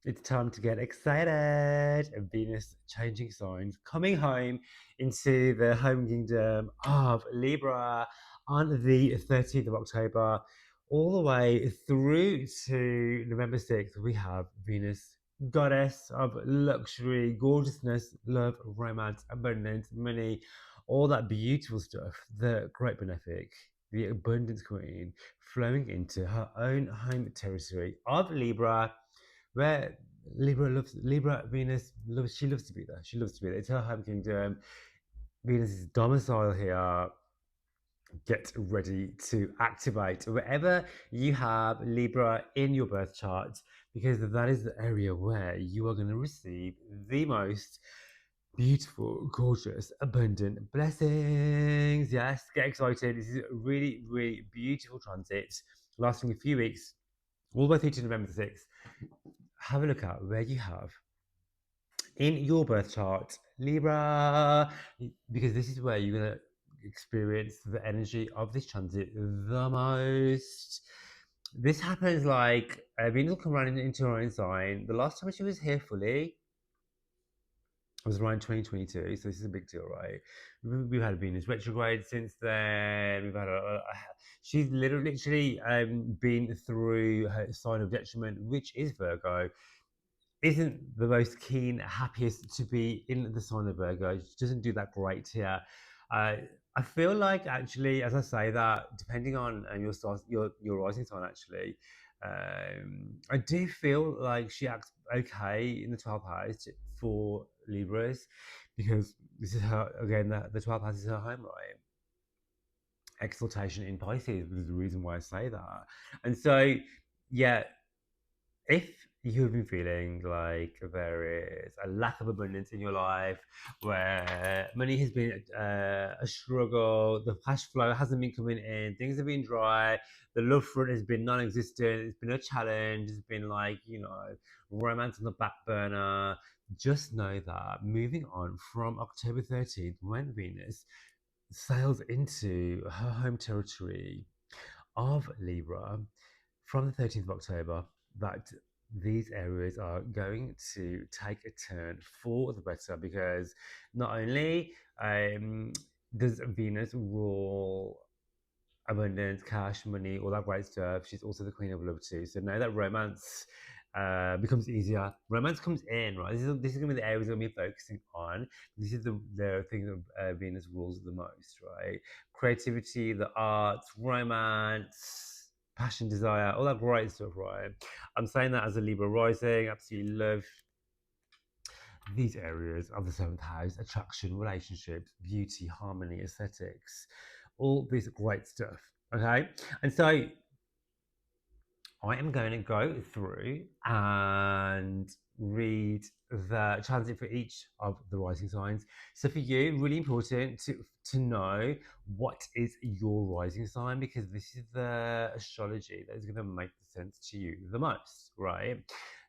It's time to get excited. Venus changing signs, coming home into the home kingdom of Libra on the 13th of October, all the way through to November 6th. We have Venus, goddess of luxury, gorgeousness, love, romance, abundance, money, all that beautiful stuff, the great benefic, the abundance queen, flowing into her own home territory of Libra, where Libra Venus loves. She loves to be there. She loves to be there. It's her home kingdom. Venus is domicile here. Get ready to activate wherever you have Libra in your birth chart, because that is the area where you are going to receive the most beautiful, gorgeous, abundant blessings. Yes, get excited. This is a really, really beautiful transit lasting a few weeks, all the way through to November the 6th. Have a look at where you have in your birth chart Libra, because this is where you're going to experience the energy of this transit the most. This happens like Venus will come around into her own sign. The last time she was here fully was around 2022, so this is a big deal, right? We've had a Venus retrograde since then. We've had she's literally been through her sign of detriment, which is Virgo. Isn't the most keen, happiest to be in the sign of Virgo. She doesn't do that great here. Uh, I feel like actually, as I say that, depending on your rising sign, actually, I do feel like she acts okay in the 12th house for Libras, because this is her again. The 12th house is her home, right? Exaltation in Pisces is the reason why I say that, and so yeah, if you've been feeling like there is a lack of abundance in your life, where money has been a struggle, the cash flow hasn't been coming in, things have been dry, the love front has been non-existent, it's been a challenge, it's been like, romance on the back burner, just know that moving on from October 13th, when Venus sails into her home territory of Libra from the 13th of October, that these areas are going to take a turn for the better, because not only does Venus rule abundance, cash, money, all that great stuff, she's also the queen of love too. So now that romance becomes easier, romance comes in, right? This is going to be the areas we're going to be focusing on. This is the thing that Venus rules the most, right? Creativity, the arts, romance, passion, desire, all that great stuff, right? I'm saying that as a Libra rising, absolutely love these areas of the seventh house: attraction, relationships, beauty, harmony, aesthetics, all this great stuff. Okay, and so I am going to go through and read the transit for each of the rising signs. So for you, really important to know what is your rising sign, because this is the astrology that is going to make sense to you the most, right?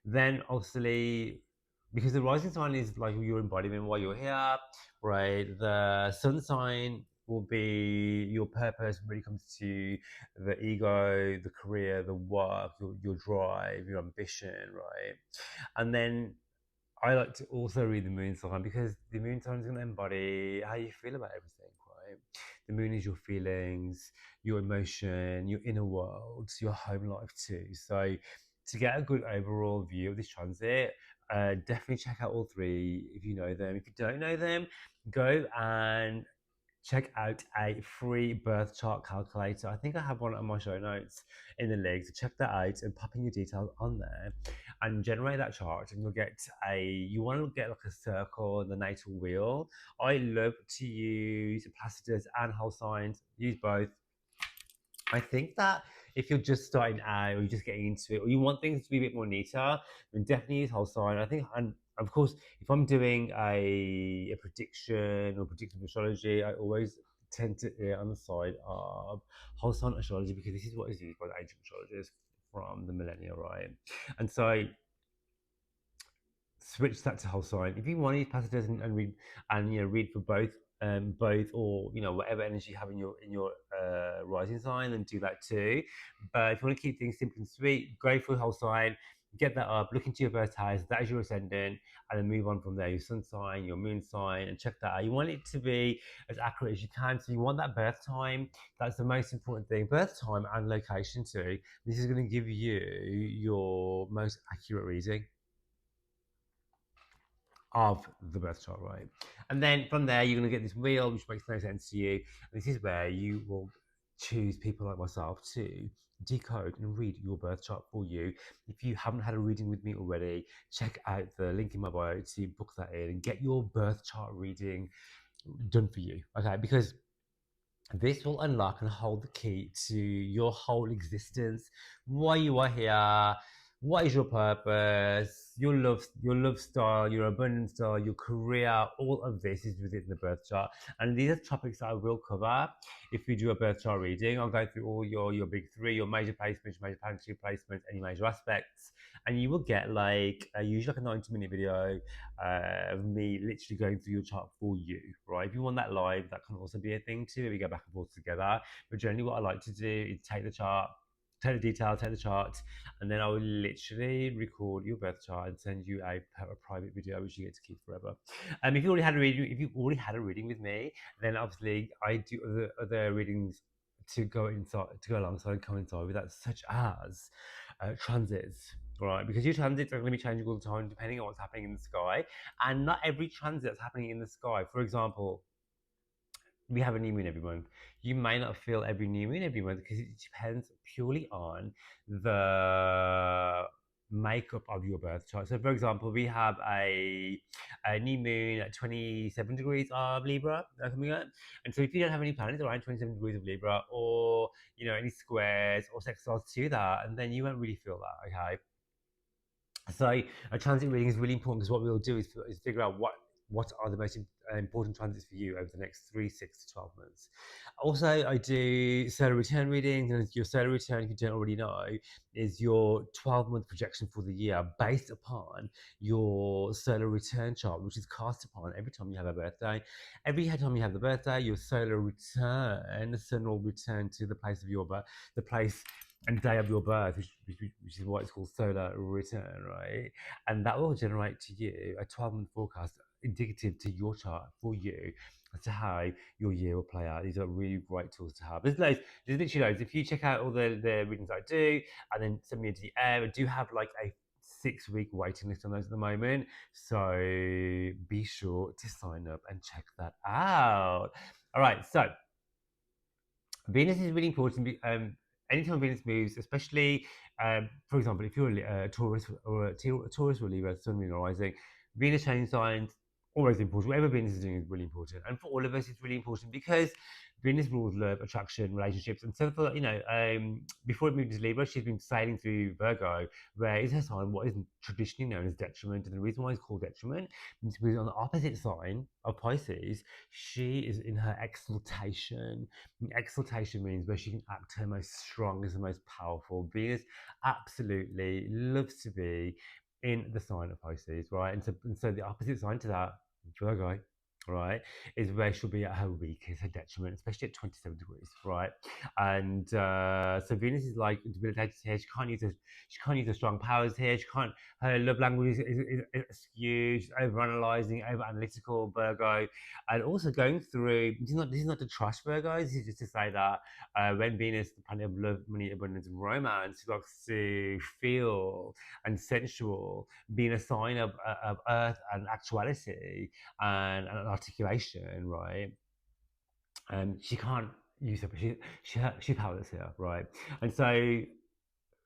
Then obviously, because the rising sign is like your embodiment while you're here, right? The sun sign will be your purpose when it comes to the ego, the career, the work, your drive, your ambition, right? And then I like to also read the moon sign, because the moon sign is going to embody how you feel about everything, right? The moon is your feelings, your emotion, your inner world, your home life too. So to get a good overall view of this transit, definitely check out all three if you know them. If you don't know them, go and check out a free birth chart calculator. I think I have one on my show notes in the link. So check that out and pop in your details on there and generate that chart, and you'll get you want to get like a circle in the natal wheel. I love to use placidus and whole signs, use both. I think that if you're just starting out, or you're just getting into it, or you want things to be a bit more neater, then definitely use whole sign. I think, and of course, if I'm doing a prediction or predictive astrology, I always tend to err on the side of whole sign astrology, because this is what is used by the ancient astrologers from the millennia, right? And so switch that to whole sign. If you want to use passages and read, and read for both, or whatever energy you have in your rising sign, then do that too. But if you want to keep things simple and sweet, go for whole sign. get that up, look into your birth house, that is your ascendant, and then move on from there. Your sun sign, your moon sign, and check that out. You want it to be as accurate as you can. So you want that birth time. That's the most important thing. Birth time and location too. This is going to give you your most accurate reading of the birth chart, right? And then from there, you're going to get this wheel, which makes no sense to you. And this is where you will choose people like myself to decode and read your birth chart for you. If you haven't had a reading with me already, check out the link in my bio to book that in and get your birth chart reading done for you. Okay, because this will unlock and hold the key to your whole existence, why you are here, what is your purpose, your love style, your abundance style, your career. All of this is within the birth chart, and these are topics that I will cover if we do a birth chart reading. I'll go through all your big three, your major placements, major planetary placements, any major aspects, and you will get like usually like a 90-minute video of me literally going through your chart for you, right? If you want that live, that can also be a thing too. We go back and forth together. But generally, what I like to do is take the chart, take the detail, take the chart, and then I will literally record your birth chart and send you a private video which you get to keep forever. If you already had a reading, if you already had a reading with me, then obviously I do other readings to go inside, to go alongside and coincide with that, such as transits, right? Because your transits are going to be changing all the time depending on what's happening in the sky, and not every transit that's happening in the sky. For example, we have a new moon every month. You may not feel every new moon every month because it depends purely on the makeup of your birth chart. So, for example, we have a new moon at 27 degrees of Libra coming up. And so, if you don't have any planets around 27 degrees of Libra, or any squares or sextiles to that, and then you won't really feel that. Okay, so a transit reading is really important because what we'll do is figure out what are the most important transits for you over the next 3, 6 to 12 months. Also, I do solar return readings, and your solar return, if you don't already know, is your 12-month projection for the year based upon your solar return chart, which is cast upon every time you have a birthday. Every time you have the birthday, your solar return, the sun will return to the place of your birth, the place and day of your birth, which is why it's called solar return, right? And that will generate to you a 12-month forecast indicative to your chart for you as to how your year will play out. These are really great tools to have. There's loads, there's literally loads. If you check out all the readings I do and then send me into the air, I do have like a 6-week waiting list on those at the moment. So be sure to sign up and check that out. All right, so Venus is really important. Anytime Venus moves, especially, for example, if you're a Taurus or a Taurus or Libra, Sun, Moon, or Rising, Venus change signs always important. Whatever Venus is doing is really important, and for all of us, it's really important because Venus rules love, attraction, relationships, and so for before it moved to Libra, she's been sailing through Virgo, where is her sign what is traditionally known as detriment, and the reason why it's called detriment is because on the opposite sign of Pisces, she is in her exaltation. Exaltation means where she can act her most strongest and most powerful. Venus absolutely loves to be in the sign of Pisces, right? And so the opposite sign to that, Virgo, right, is where she'll be at her weakest, her detriment, especially at 27 degrees, right? And so Venus is like debilitated here. She can't use her strong powers here. She can't. Her love language is skewed. She's over analyzing, over analytical. Virgo, and also going through. This is not to trash Virgo. This is just to say that when Venus, the planet of love, money, abundance, and romance, likes to feel and sensual, being a sign of earth and actuality and articulation, right? And she can't use her, she's powerless here, right? And so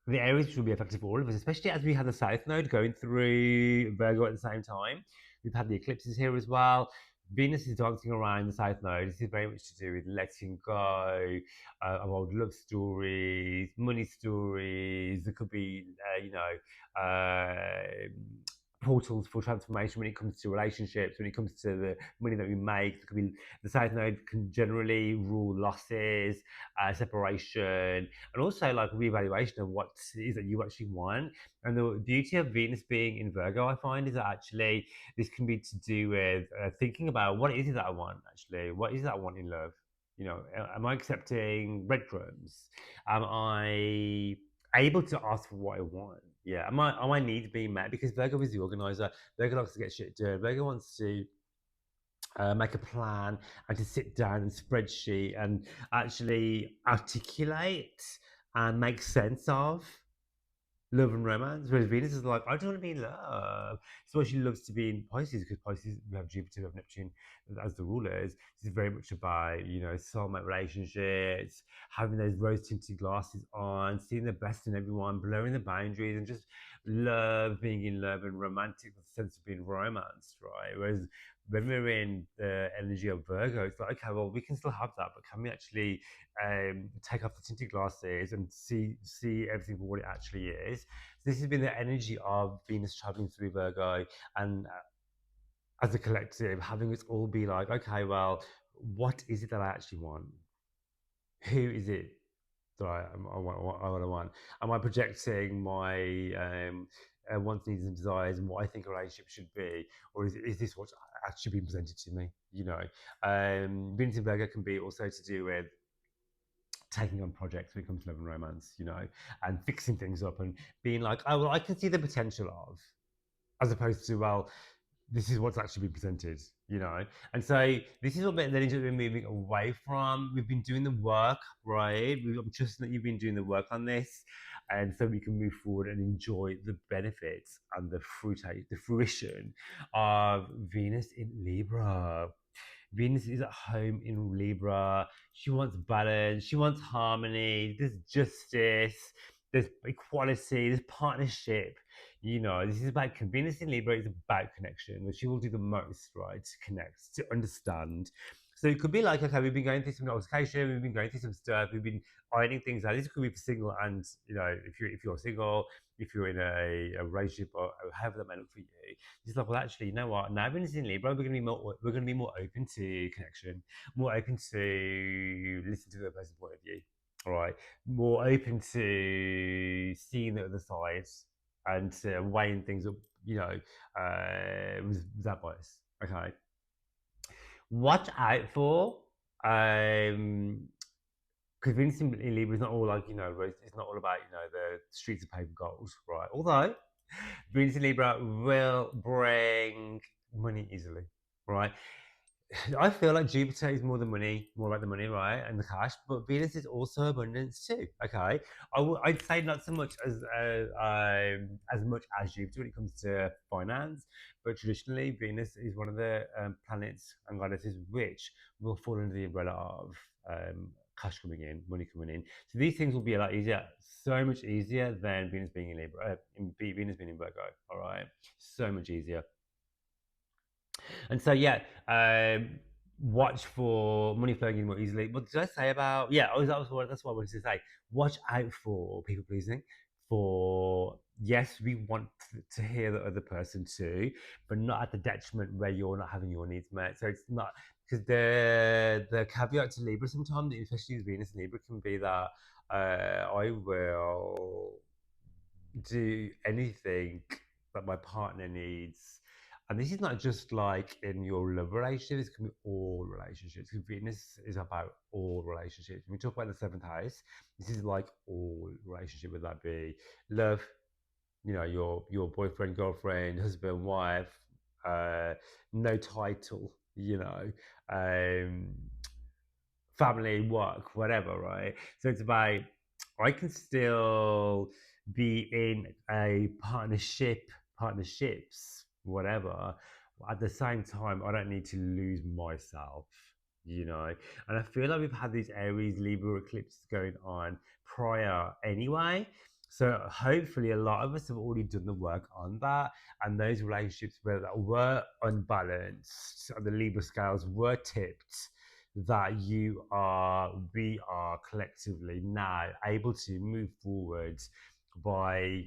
the areas which will be affected for all of us, especially as we have the South Node going through Virgo at the same time. We've had the eclipses here as well. Venus is dancing around the South Node. This is very much to do with letting go of old love stories, money stories. There could be, portals for transformation when it comes to relationships, when it comes to the money that we make. It could be the South Node can generally rule losses, separation, and also like reevaluation of what it is that you actually want. And the beauty of Venus being in Virgo, I find, is that actually this can be to do with thinking about what is it that I want actually, what is it that I want in love. Am I accepting breadcrumbs? Am I able to ask for what I want? Yeah, and my needs being met because Virgo is the organizer. Virgo likes to get shit done. Virgo wants to make a plan and to sit down and spreadsheet and actually articulate and make sense of love and romance. Whereas Venus is like, I don't want to be in love. That's why she loves to be in Pisces because Pisces, we have Jupiter, we have Neptune as the rulers. This is very much about, soulmate relationships, having those rose tinted glasses on, seeing the best in everyone, blurring the boundaries, and just love, being in love and romantic with the sense of being romanced, right? Whereas when we're in the energy of Virgo, it's like, okay, well, we can still have that, but can we actually take off the tinted glasses and see everything for what it actually is? So this has been the energy of Venus traveling through Virgo, and as a collective, having us all be like, okay, well, what is it that I actually want? Who is it that I want? Am I projecting my wants, needs, and desires and what I think a relationship should be, or is this what's actually being presented to me? Venus in Virgo can be also to do with taking on projects when it comes to love and romance, and fixing things up and being like, oh, well, I can see the potential of, as opposed to, well, this is what's actually been presented. And so this is what the energy that we're moving away from. We've been doing the work, right? I'm trusting that you've been doing the work on this, and so we can move forward and enjoy the benefits and the fruition of Venus in Libra. Venus is at home in Libra. She wants balance. She wants harmony. There's justice. There's equality. There's partnership. This is about Venus in Libra is about connection, which she will do the most, right? To connect, to understand. So it could be like, okay, we've been going through some intoxication, we've been going through some stuff, we've been ironing things out. This could be for single and if you're single, if you're in a relationship or however that may look for you. It's like, well, actually, you know what? Now when it's in Libra, we're going to be more open to connection, more open to listen to the person's point of view. All right, more open to seeing the other side and weighing things up. With that bias. Okay, watch out for because Venus in Libra is not all like it's not all about the streets of paper gold, right? Although Venus in Libra will bring money easily, right? I feel like Jupiter is more about the money, right, and the cash. But Venus is also abundance too. Okay, I'd say not so much as much as Jupiter when it comes to finance, but traditionally Venus is one of the planets and goddesses which will fall under the umbrella of cash coming in, money coming in. So these things will be a lot easier, so much easier than Venus being in Libra, Venus being in Virgo. All right, so much easier. And so, yeah, watch for money flowing in more easily. What did I say about? Yeah, that's what I wanted to say. Watch out for people pleasing. For yes, we want to hear the other person too, but not at the detriment where you're not having your needs met. So it's not because the caveat to Libra sometimes, especially with Venus and Libra, can be that I will do anything that my partner needs. And this is not just like in your love relationships, it can be all relationships. Because Venus is about all relationships. When we talk about the seventh house, this is like all relationship, whether that be love, your boyfriend, girlfriend, husband, wife, no title, um, family, work, whatever, right? So it's about I can still be in a partnerships, whatever. At the same time, I don't need to lose myself. And I feel like we've had these Aries Libra eclipses going on prior anyway. So hopefully a lot of us have already done the work on that, and those relationships that were unbalanced and the Libra scales were tipped, that we are collectively now able to move forward by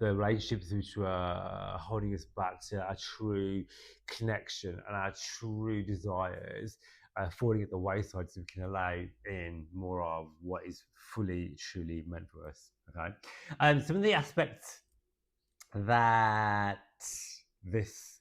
the relationships which were holding us back to our true connection and our true desires falling at the wayside, so we can allow in more of what is fully truly meant for us. Okay, some of the aspects that this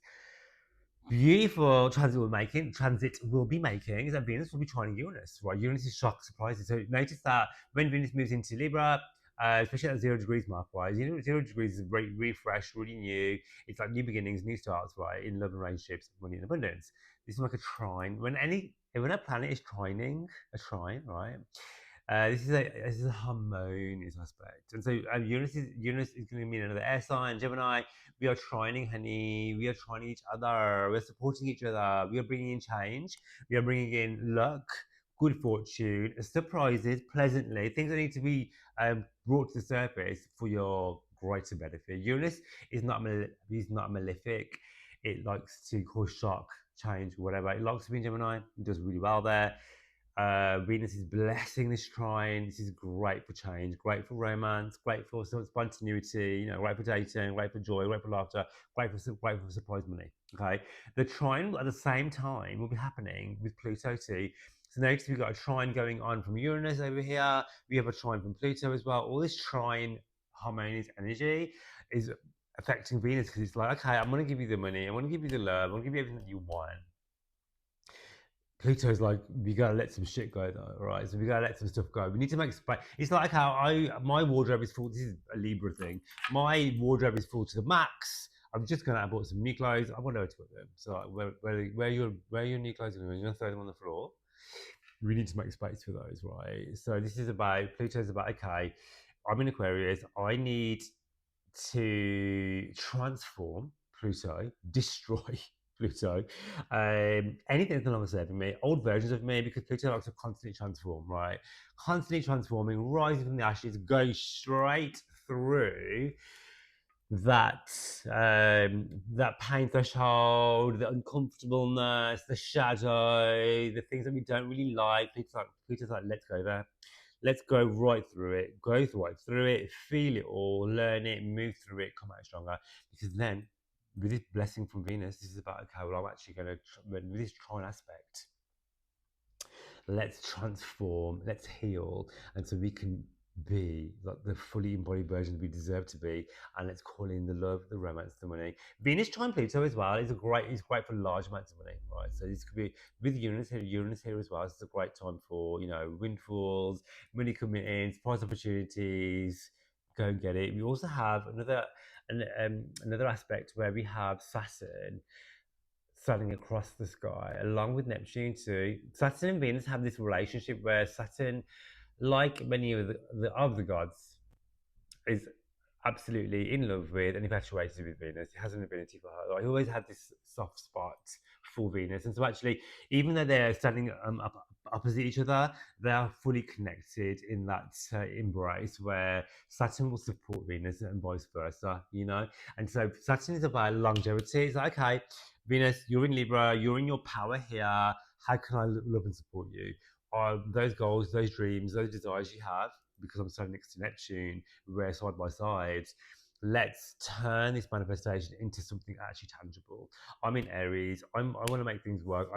beautiful transit will be making is that Venus will be trining Uranus, right? Uranus is shock surprises. So notice that when Venus moves into Libra, especially at 0 degrees mark, right? 0 degrees is very refresh, really new. It's like new beginnings, new starts, right? In love and relationships, money and abundance. This is like a trine. When a planet is trining a trine, right? This is a harmonious aspect, and so Uranus is going to mean another air sign, Gemini. We are trining, honey. We are trining each other. We're supporting each other. We are bringing in change. We are bringing in luck, good fortune, surprises, pleasantly, things that need to be brought to the surface for your greater benefit. Uranus is not malefic. It likes to cause shock, change, whatever. It likes to be in Gemini. It does really well there. Venus is blessing this trine. This is great for change, great for romance, great for some spontaneity, great for dating, great for joy, great for laughter, great for surprise money. Okay, the trine at the same time will be happening with Pluto too. So notice we've got a trine going on from Uranus over here. We have a trine from Pluto as well. All this trine harmonious energy is affecting Venus because it's like, okay, I'm going to give you the money, I'm going to give you the love, I'm going to give you everything that you want. Pluto's like, we gotta let some shit go though, right? So we gotta let some stuff go. We need to make space. It's like how my wardrobe is full. This is a Libra thing. My wardrobe is full to the max. I'm just gonna bought some new clothes. I wonder where to put them. So like, where your new clothes going? You're gonna throw them on the floor. We need to make space for those, right? So this is about Pluto's about, okay, I'm in Aquarius. I need to transform Pluto, destroy Pluto, anything that's no longer serving me, old versions of me, because Pluto likes to constantly transform, right? Constantly transforming, rising from the ashes, going straight through that that pain threshold, the uncomfortableness, the shadow, the things that we don't really like. Pluto's like, let's go there. Let's go right through it, go right through it, feel it all, learn it, move through it, come out stronger. Because then, with this blessing from Venus, this is about, okay, well, I'm actually going to, with this trine aspect, let's transform, let's heal, and so we can be like the fully embodied version we deserve to be, and let's call in the love, the romance, the money. Venus trine Pluto as well is great for large amounts of money, right? So this could be with Uranus here as well. This is a great time for windfalls, money coming in, surprise opportunities. Go and get it. We also have another aspect where we have Saturn sailing across the sky, along with Neptune too. Saturn and Venus have this relationship where Saturn, like many of the gods, is absolutely in love with and infatuated with Venus. He has an affinity for her. Like, he always had this soft spot for Venus, and so actually, even though they're standing opposite each other, they are fully connected in that embrace where Saturn will support Venus and vice versa. And so Saturn is about longevity. It's like, okay, Venus, you're in Libra, you're in your power here. How can I love and support you? Those goals, those dreams, those desires you have, because I'm standing next to Neptune, we're side by side. Let's turn this manifestation into something actually tangible. I'm in Aries. I want to make things work.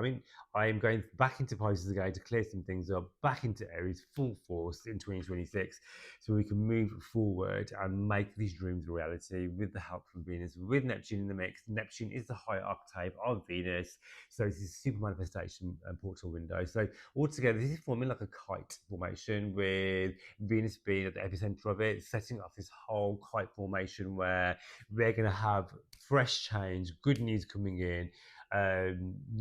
I am going back into Pisces again to clear some things up, back into Aries full force in 2026, so we can move forward and make these dreams a reality with the help from Venus, with Neptune in the mix. Neptune is the higher octave of Venus, so it's a super manifestation portal window. So altogether, this is forming like a kite formation with Venus being at the epicenter of it, setting off this whole kite formation where we're going to have fresh change, good news coming in,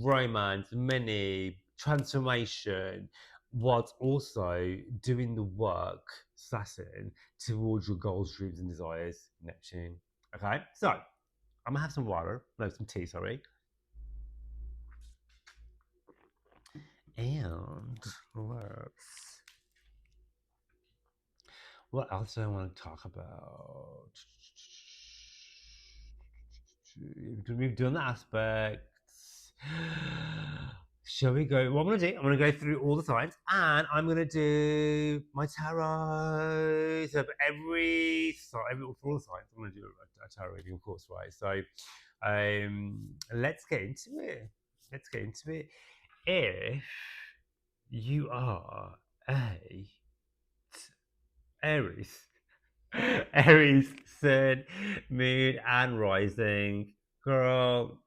romance, money, transformation, whilst also doing the work, Saturn, towards your goals, dreams, and desires, Neptune. Okay, so I'm gonna have some water, no, some tea, sorry. And let's. What else do I want to talk about? We've done the aspects. Shall we go? What I'm going to do, I'm going to go through all the signs and I'm going to do my tarot. So for for all the signs, I'm going to do a tarot reading, of course, right? So let's get into it. Let's get into it. If you are a Aries, Aries, Sun, Moon, and Rising. Girl,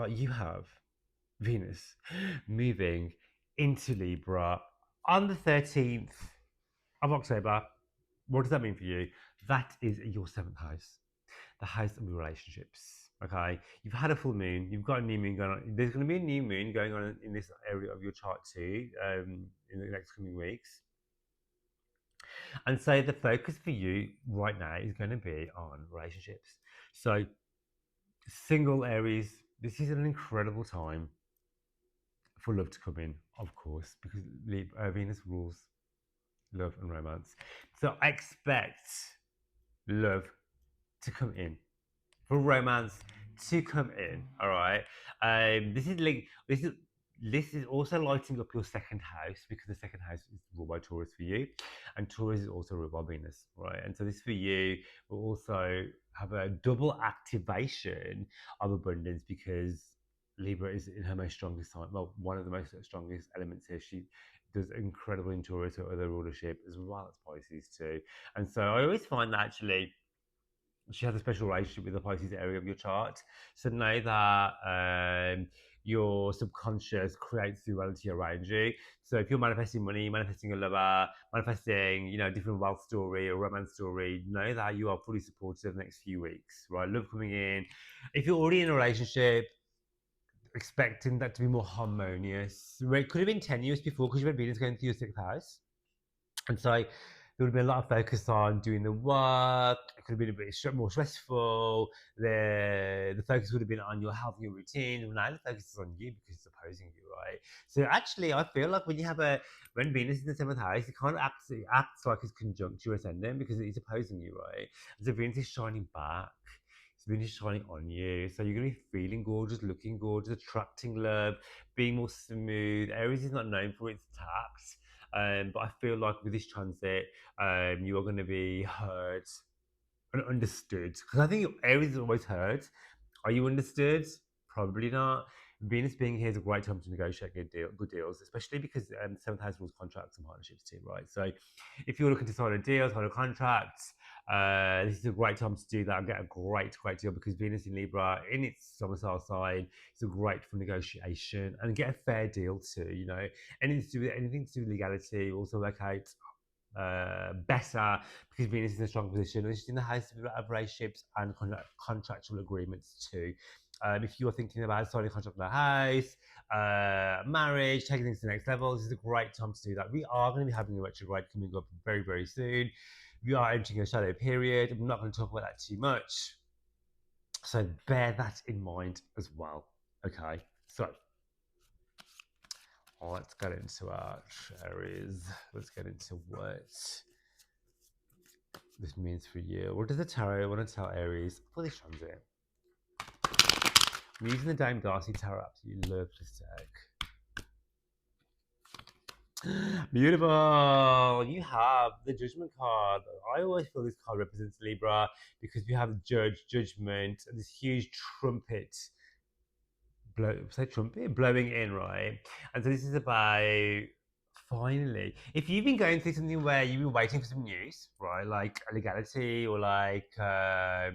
you have Venus moving into Libra on the 13th. of October. What does that mean for you? That is your seventh house, the house of relationships. Okay, you've had a full moon, you've got a new moon going on. There's going to be a new moon going on in this area of your chart too, in the next coming weeks. And so the focus for you right now is going to be on relationships. So, single Aries, this is an incredible time for love to come in, of course, because Venus rules love and romance. So, I expect love to come in, for romance to come in. All right. This is also lighting up your second house because the second house is ruled by Taurus for you, and Taurus is also ruled by Venus, right? And so this for you will also have a double activation of abundance because Libra is in her most strongest sign. Well, one of the most strongest elements here. She does incredible in Taurus or other rulership as well as Pisces too. And so I always find that actually she has a special relationship with the Pisces area of your chart. So know that your subconscious creates the reality around you. So if you're manifesting money, manifesting a lover, manifesting, different wealth story or romance story, know that you are fully supported the next few weeks, right? Love coming in. If you're already in a relationship, expecting that to be more harmonious. It could have been tenuous before because you've had Venus going through your sixth house. And so there would have been a lot of focus on doing the work. It could have been a bit more stressful. The focus would have been on your health and your routine. And now the focus is on you because it's opposing you, right? So actually, I feel like when Venus is in the seventh house, it kind of acts like it's conjunct your ascendant because it's opposing you, right? And so Venus is shining back. So Venus is shining on you. So you're going to be feeling gorgeous, looking gorgeous, attracting love, being more smooth. Aries is not known for its tact. But I feel like with this transit, you are going to be heard and understood. Because I think Aries is always heard. Are you understood? Probably not. Venus being here is a great time to negotiate good deals, especially because seventh house rules contracts and partnerships too, right? So if you're looking to sign a deal, sign a contract, this is a great time to do that and get a great deal because Venus in Libra in its domicile sign is a great for negotiation and get a fair deal too. Anything to do with legality also work out better because Venus is in a strong position. And she's in the house of relationships and contractual agreements too. If you're thinking about signing a contract in the house, marriage, taking things to the next level, this is a great time to do that. We are going to be having a retrograde coming up very, very soon. We are entering a shadow period. I'm not going to talk about that too much. So bear that in mind as well. Okay, so let's get into our Aries. Let's get into what this means for you. What does the tarot want to tell Aries for this transit? I'm using the Dame Darcy Tarot. Absolutely love this deck. Beautiful. You have the Judgment card. I always feel this card represents Libra because we have Judgment, and this huge trumpet. Blowing in, right? And so this is about finally, if you've been going through something where you've been waiting for some news, right, like a legality or like a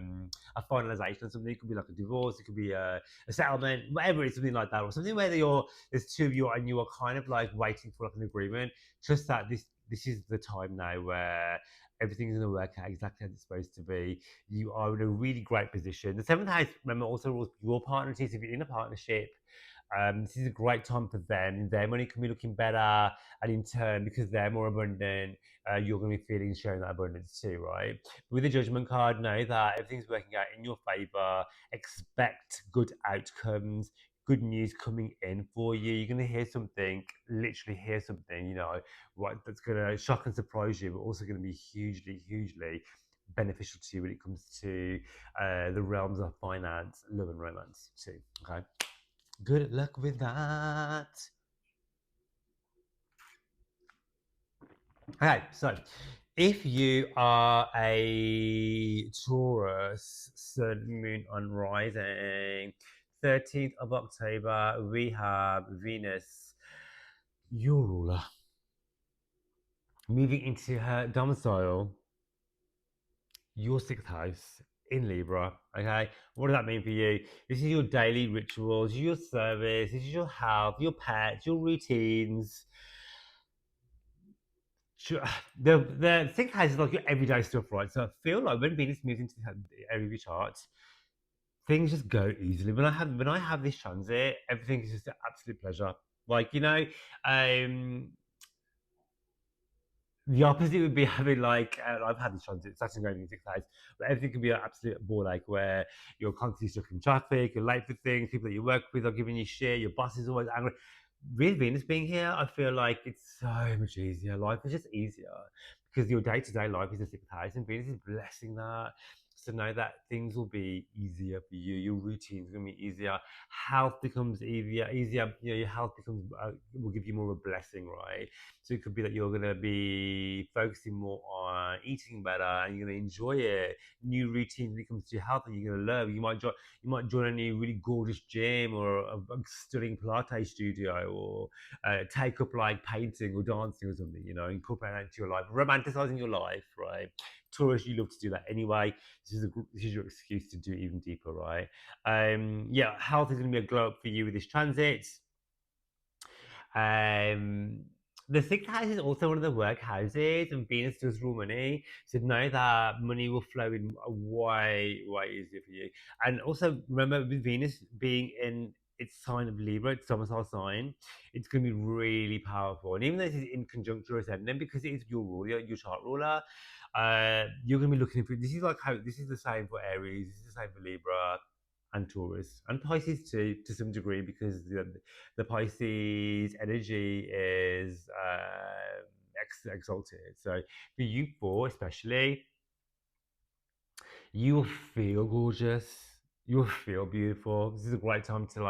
finalization of something, it could be like a divorce, it could be a settlement, whatever it is, something like that, or something where there's two of you and you are kind of like waiting for like an agreement. Just that this is the time now where everything is going to work out exactly as it's supposed to be. You are in a really great position. The seventh house, remember, also rules your partnerships. If you're in a partnership, this is a great time for them. Their money can be looking better, and in turn, because they're more abundant, you're going to be feeling sharing that abundance too, right? With the Judgment card, know that everything's working out in your favor. Expect good outcomes, good news coming in for you. You're going to hear something, literally hear something, right, that's going to shock and surprise you, but also going to be hugely beneficial to you when it comes to the realms of finance, love, and romance too. Okay. Good luck with that. Okay, so if you are a Taurus, Sun, Moon, on rising, 13th of October, we have Venus, your ruler, moving into her domicile, your sixth house in Libra. Okay, what does that mean for you? This is your daily rituals, your service, this is your health, your pets, your routines. Sure. The sixth house is like your everyday stuff, right? So I feel like when Venus moves into the area of your chart, things just go easily. When I have this transit, everything is just an absolute pleasure. Like um, the opposite would be having like I've had this transit, Saturn going in sixth house, but everything can be an absolute ball like where you're constantly stuck in traffic, you're late for things, people that you work with are giving you shit, your boss is always angry. With Venus being here, I feel like it's so much easier. Life is just easier because your day to day life is a sixth house, and Venus is blessing that. So know that things will be easier for you. Your routines are gonna be easier. Health becomes easier. Your health becomes will give you more of a blessing, right? So it could be that you're gonna be focusing more on eating better, and you're gonna enjoy it. New routines when it comes to your health, and you're gonna love. You might join a new really gorgeous gym or a stunning Pilates studio, or take up like painting or dancing or something. Incorporate that into your life, romanticizing your life, right? Taurus, you love to do that anyway. This is your excuse to do it even deeper, right? Yeah, health is going to be a glow up for you with this transit. Um, the sixth house is also one of the work houses, and Venus does rule money. So know that money will flow in way, way easier for you. And also remember, with Venus being in its sign of Libra, its domicile sign, it's going to be really powerful. And even though this is in conjunction or ascendant, because it is your ruler, your chart ruler, you're going to be looking for this. Is like how this is the same for Aries, this is the same for Libra and Taurus and Pisces too, to some degree, because the Pisces energy is exalted. So for you four, especially, you'll feel gorgeous. You'll feel beautiful. This is a great time to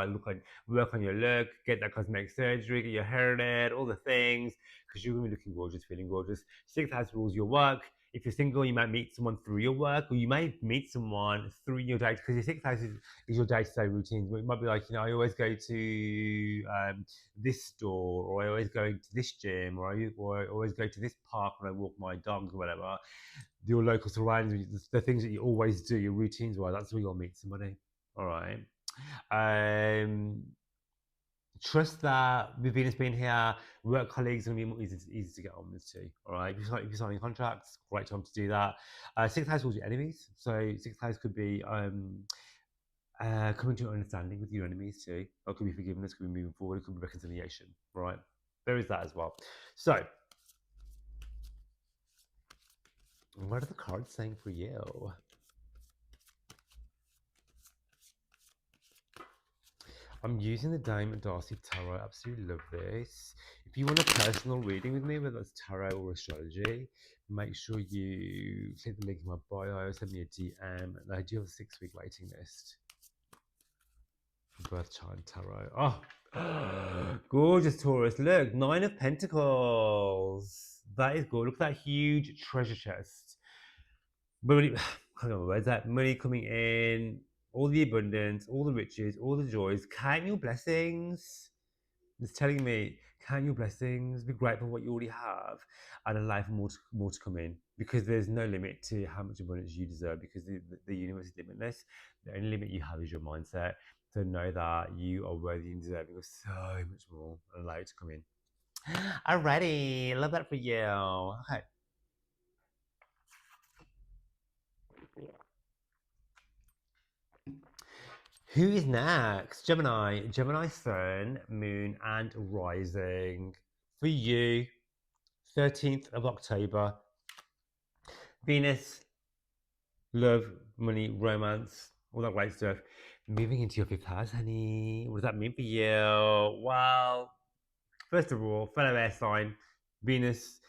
work on your look, get that cosmetic surgery, get your hair done, all the things, because you're gonna be looking gorgeous, feeling gorgeous. Sixth house rules your work. If you're single, you might meet someone through your work, or you may meet someone through your date, because your sixth house is your day-to-day routines. It might be like, I always go to this store, or I always go to this gym, or I always go to this park when I walk my dogs or whatever. Your local surroundings, the things that you always do, your routines wise, that's where you'll meet somebody. All right. Um, Trust that with Venus being here, work colleagues are going to be more easy to get on with too. All right. If you're signing contracts, great time to do that. Sixth house will your enemies. So sixth house could be coming to an understanding with your enemies too. Or it could be forgiveness, could be moving forward, it could be reconciliation. Right. There is that as well. So, what are the cards saying for you? I'm using the Diamond Darcy Tarot. I absolutely love this. If you want a personal reading with me, whether it's tarot or astrology, make sure you click the link in my bio, send me a DM, and I do have a 6-week waiting list for Birth Chart Tarot. Oh, gorgeous Taurus. Look, 9 of Pentacles. That is good. Look at that huge treasure chest. Money, I can't remember, where's that? Money coming in, all the abundance, all the riches, all the joys. Count your blessings. It's telling me, count your blessings, be grateful for what you already have, and allow for more to come in. Because there's no limit to how much abundance you deserve, because the universe is limitless. The only limit you have is your mindset. So know that you are worthy and deserving of so much more, and allow it to come in. Alrighty, love that for you. Okay. Who is next? Gemini. Gemini Sun, Moon, and Rising. For you, 13th of October. Venus, love, money, romance, all that great stuff. Moving into your fifth house, honey. What does that mean for you? Well, first of all, fellow air sign, Venus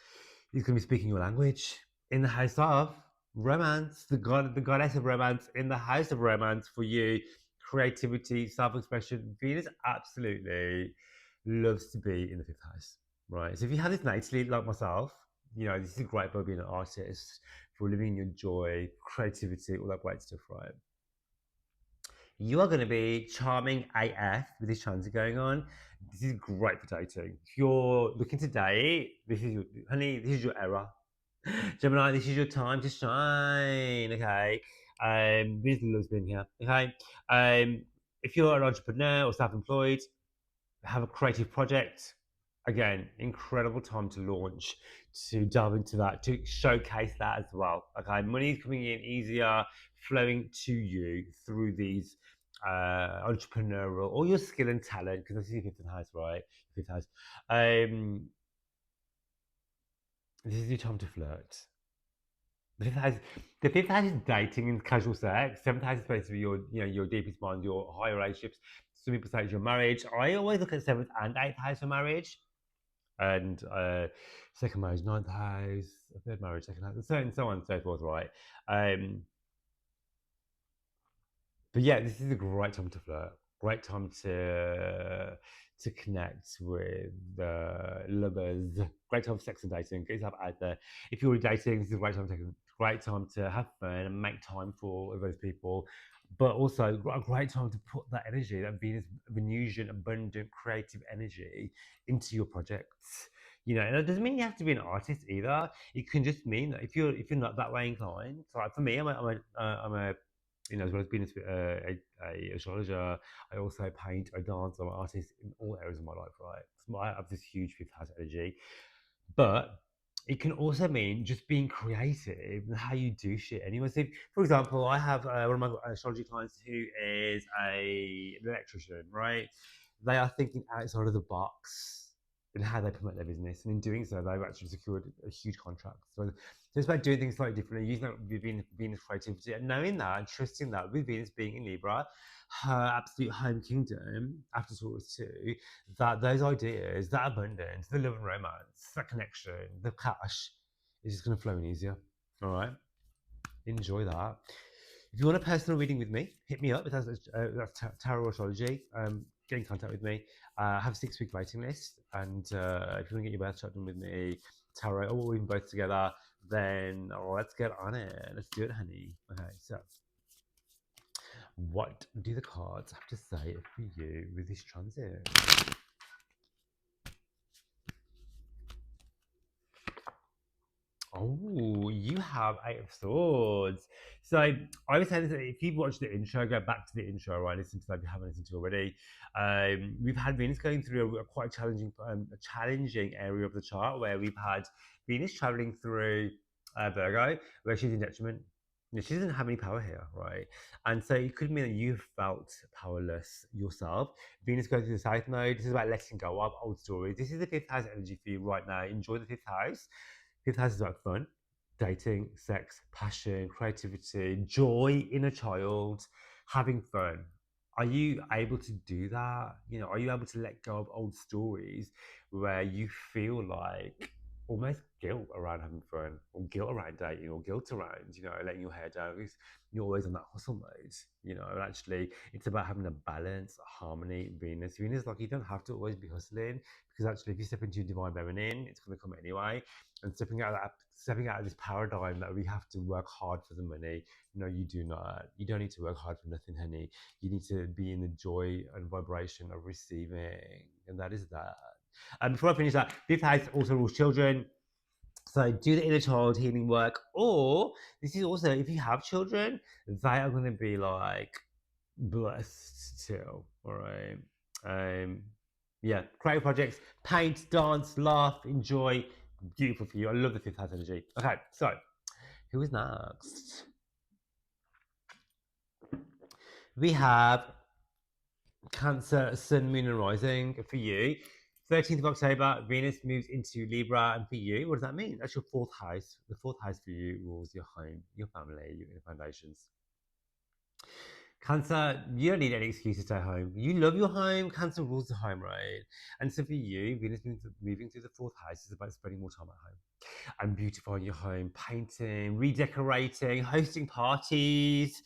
is going to be speaking your language in the house of romance, the goddess of romance in the house of romance for you. Creativity, self-expression. Venus absolutely loves to be in the fifth house, right? So if you have this natally, like myself, this is great for being an artist, for living in your joy, creativity, all that great stuff, right? You are going to be charming AF with this transit going on. This is great for dating. If you're looking to date, honey, this is your era. Gemini, this is your time to shine. Okay. Venus loves being here. Okay. If you're an entrepreneur or self-employed, have a creative project, again, incredible time to launch, to delve into that, to showcase that as well. Okay, money is coming in easier, flowing to you through these entrepreneurial or your skill and talent, because this is your fifth house, right? Fifth house. Um, this is your time to flirt. The fifth house, the fifth house is dating and casual sex. Seventh house is supposed to be your, your deepest bond, your higher relationships. Some people say it's your marriage. I always look at seventh and eighth house for marriage, and second marriage, ninth house, third marriage, second house, and so on and so forth, right? Um, but yeah, this is a great time to flirt. Great time to connect with lovers. Great time for sex and dating. Get yourself out there. If you're already dating, this is a great time to have fun and make time for those people. But also a great time to put that energy, that Venus, Venusian, abundant, creative energy into your projects. And it doesn't mean you have to be an artist either. It can just mean that if you're not that way inclined. So like for me, I'm a as well as being a astrologer, I also paint, I dance, I'm an artist in all areas of my life, right? So I have this huge fifth house energy. But it can also mean just being creative and how you do shit anyway. So, for example, I have one of my astrology clients who is an electrician, right? They are thinking outside of the box in how they promote their business. And in doing so, they've actually secured a huge contract. So it's about doing things slightly differently, using that with Venus creativity and knowing that and trusting that with Venus being in Libra, her absolute home kingdom after Taurus too, that those ideas, that abundance, the love and romance, that connection, the cash is just going to flow in easier. All right. Enjoy that. If you want a personal reading with me, hit me up. That's Tarot Astrology. Get in contact with me. I have a 6-week waiting list. And if you want to get your birth chart done with me, Tarot, or even both together, then let's get on it. Let's do it, honey. Okay, so what do the cards have to say for you with this transit? Oh, you have Eight of Swords. So I was saying this, if you've watched the intro, go back to the intro, right? Listen to that if you haven't listened to already. We've had Venus going through a quite challenging area of the chart where we've had Venus traveling through Virgo, where she's in detriment. She doesn't have any power here, right? And so it could mean that you've felt powerless yourself. Venus goes through the South node. This is about letting go of old stories. This is the fifth house energy for you right now. Enjoy the fifth house. Fifth house is about fun, dating, sex, passion, creativity, joy, inner child, having fun. Are you able to do that? Are you able to let go of old stories where you feel like almost guilt around having fun, or guilt around dating, or guilt around, letting your hair down because you're always on that hustle mode, and actually it's about having a balance, a harmony. Venus, like, you don't have to always be hustling, because actually if you step into your divine feminine, it's going to come anyway. And stepping out of this paradigm that we have to work hard for the money. No, you do not. You don't need to work hard for nothing, honey. You need to be in the joy and vibration of receiving, and that is that. And before I finish that, fifth house also rules children. So do the inner child healing work, or this is also, if you have children, they are going to be like blessed too. All right. Um, yeah, creative projects, paint, dance, laugh, enjoy. Beautiful for you. I love the fifth house energy. Okay, so who is next? We have Cancer, Sun, Moon, and Rising for you. 13th of October, Venus moves into Libra, and for you, what does that mean? That's your fourth house. The fourth house for you rules your home, your family, your foundations. Cancer, you don't need any excuse to stay home. You love your home. Cancer rules the home, right? And so for you, Venus moving through the fourth house is about spending more time at home and beautifying your home, painting, redecorating, hosting parties,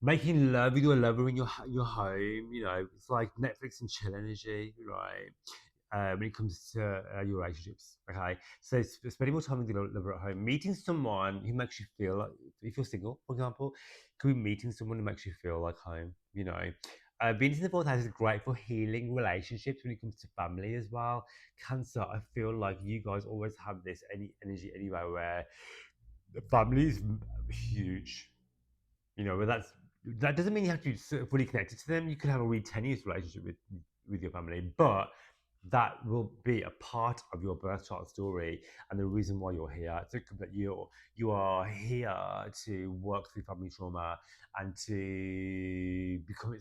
making love with your lover in your home. It's like Netflix and chill energy, right? When it comes to your relationships. Okay, so spending more time with your lover at home, meeting someone who makes you feel like, if you're single, for example, could be meeting someone who makes you feel like home. Venus in the fourth house is great for healing relationships when it comes to family as well. Cancer, I feel like you guys always have this energy anyway, where the family is huge. But that doesn't mean you have to be fully connected to them. You could have a really tenuous relationship with your family, but that will be a part of your birth chart story and the reason why you're here. So that you are here to work through family trauma and to become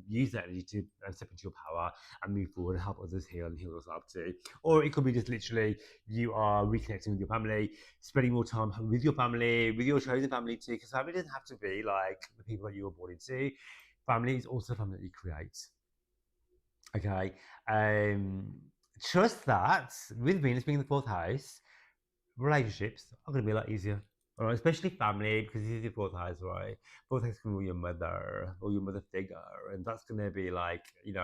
use that energy to step into your power and move forward and help others heal and heal yourself too. Or it could be just literally you are reconnecting with your family, spending more time with your family, with your chosen family too, because family doesn't have to be like the people that you were born into. Family is also family that you create. Okay. Um, trust that with Venus being in the fourth house, relationships are going to be a lot easier. All right, especially family, because this is your fourth house, right? Fourth house can be your mother or your mother figure, and that's going to be like, if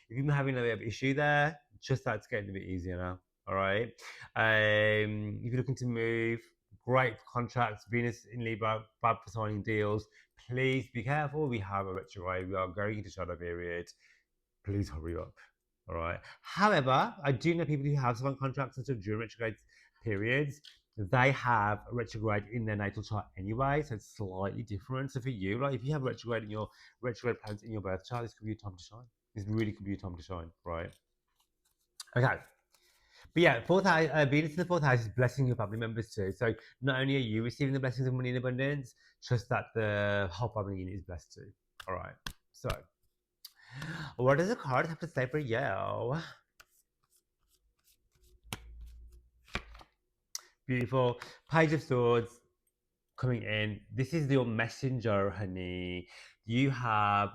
you've been having a bit of issue there, just that's getting a bit easier now. All right. If you're looking to move, great contracts. Venus in Libra, bad for signing deals. Please be careful. We have a retrograde. We are going into shadow period. Please hurry up. All right. However, I do know people who have signed contracts and stuff during retrograde periods. They have retrograde in their natal chart anyway, so it's slightly different. So for you, like if you have retrograde in your retrograde planets in your birth chart, this could be your time to shine. This really could be your time to shine, right? Okay. But yeah, fourth house, Venus in the fourth house is blessing your family members too. So not only are you receiving the blessings of money in abundance, trust that the whole family unit is blessed too. All right. So what does the card have to say for you? Beautiful. Page of Swords coming in. This is your messenger, honey. You have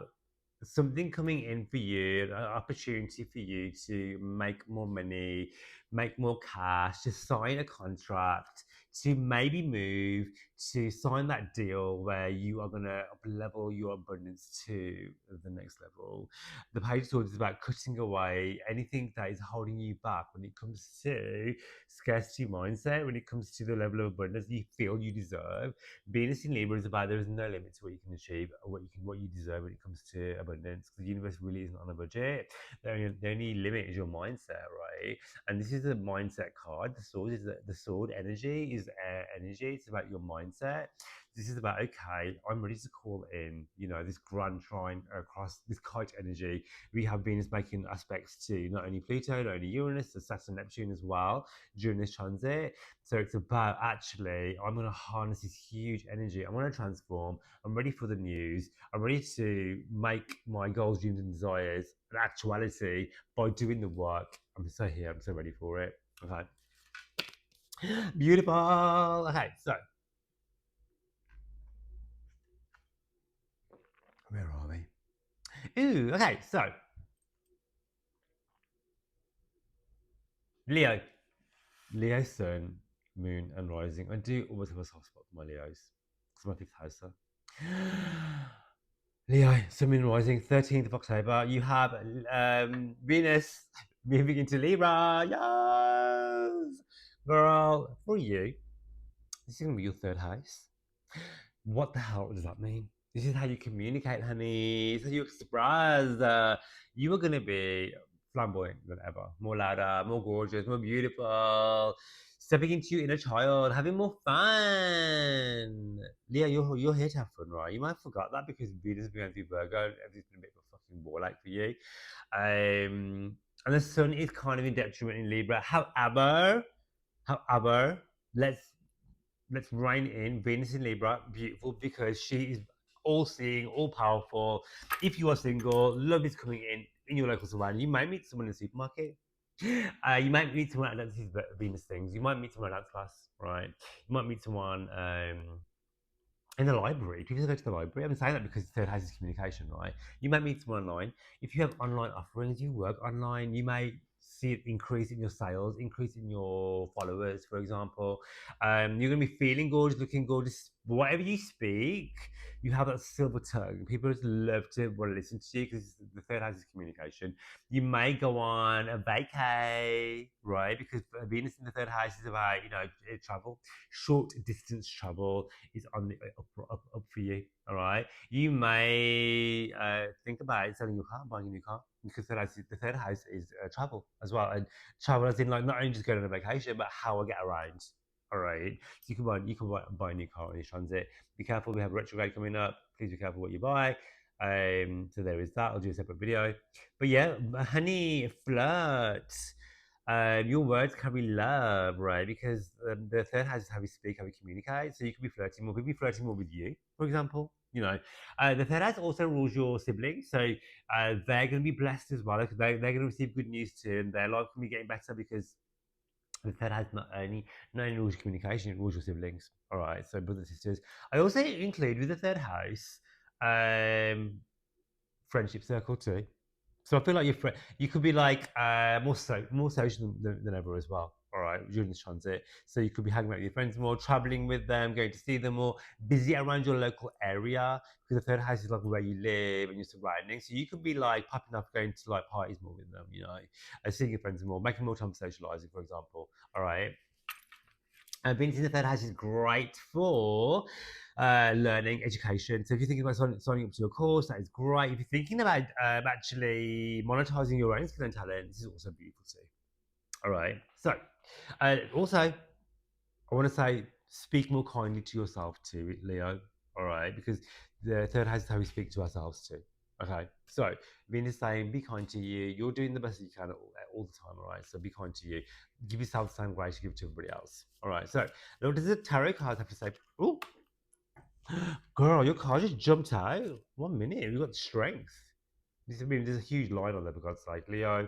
something coming in for you, an opportunity for you to make more money, make more cash, to sign a contract, to maybe move, to sign that deal where you are going to up level your abundance to the next level. The Page of Swords is about cutting away anything that is holding you back when it comes to scarcity mindset, when it comes to the level of abundance you feel you deserve. Venus in Libra is about there is no limit to what you can achieve or what you deserve when it comes to abundance, because the universe really isn't on a budget. The only limit is your mindset, right? And this is a mindset card. The sword is the sword energy is air energy. It's about your mindset. This is about, okay, I'm ready to call in, this grand trine across this kite energy. We have Venus making aspects to not only Pluto, not only Uranus, the Saturn, Neptune as well during this transit. So it's about actually, I'm going to harness this huge energy. I'm going to transform. I'm ready for the news. I'm ready to make my goals, dreams, and desires an actuality by doing the work. I'm so here. I'm so ready for it. Okay. Beautiful. Okay, so where are we? Ooh, okay, so Leo. Leo sun, moon, and rising. I do always have a soft spot for my Leos because I'm a fifth houser. Leo, Sun, Moon, Rising, 13th of October. You have Venus moving into Libra. Yes! Girl, for you, this is going to be your third house. What the hell does that mean? This is how you communicate, honey. This is how you express. You are going to be flamboyant than ever. More louder, more gorgeous, more beautiful. Stepping into your inner child, having more fun. Leah, you're here to have fun, right? You might have forgot that because Venus is going through Virgo and everything's been a bit of a fucking ball like for you. And the sun is kind of in detriment in Libra. However, let's let's rein in Venus in Libra, beautiful, because she is all seeing, all powerful. If you are single, love is coming in your local surrounding. You might meet someone in the supermarket. You might meet someone at these Venus things. You might meet someone at dance class, right? You might meet someone in the library. People go to the library. I'm saying that because third house is communication, right? You might meet someone online. If you have online offerings, you work online, you may see it increase in your sales, increase in your followers, for example. You're going to be feeling gorgeous, looking gorgeous. Whatever you speak, you have that silver tongue. People just love to want to listen to you because the third house is communication. You may go on a vacay, right? Because Venus in the third house is about, travel, short distance travel is on the up for you. All right. You may think about selling your car, buying a new car, because the third house is travel as well, and travel as in like not only just going on a vacation, but how I get around. All right. So you can buy a new car on this transit. Be careful. We have retrograde coming up. Please be careful what you buy. So there is that. I'll do a separate video. But yeah, honey, flirt. Your words carry love, right? Because the third house is how we speak, how we communicate. So you could be flirting more. People be flirting more with you, for example. The third house also rules your siblings, so they're going to be blessed as well. They're going to receive good news too, and their life can be getting better because the third house not only rules communication, it rules your siblings. All right, so brothers and sisters. I also include with the third house um, friendship circle too. So I feel like you could be like more social than ever as well. All right, during this transit, so you could be hanging out with your friends more, traveling with them, going to see them more, busy around your local area because the third house is like where you live and your surroundings. So you could be like popping up, going to like parties more with them, seeing your friends more, making more time for socializing, for example. All right, and being in the third house is great for learning, education. So if you're thinking about signing up to a course, that is great. If you're thinking about actually monetizing your own skill and talent, this is also beautiful too. All right. So also, I want to say, speak more kindly to yourself too, Leo. All right, because the third house is how we speak to ourselves too. Okay, so Venus saying, be kind to you. You're doing the best you can all the time. All right, so be kind to you. Give yourself the same grace you give to everybody else. All right, so what does the tarot cards have to say? Oh, girl, your card just jumped out. 1 minute, you got strength. There's a huge line on there for God's sake, Leo.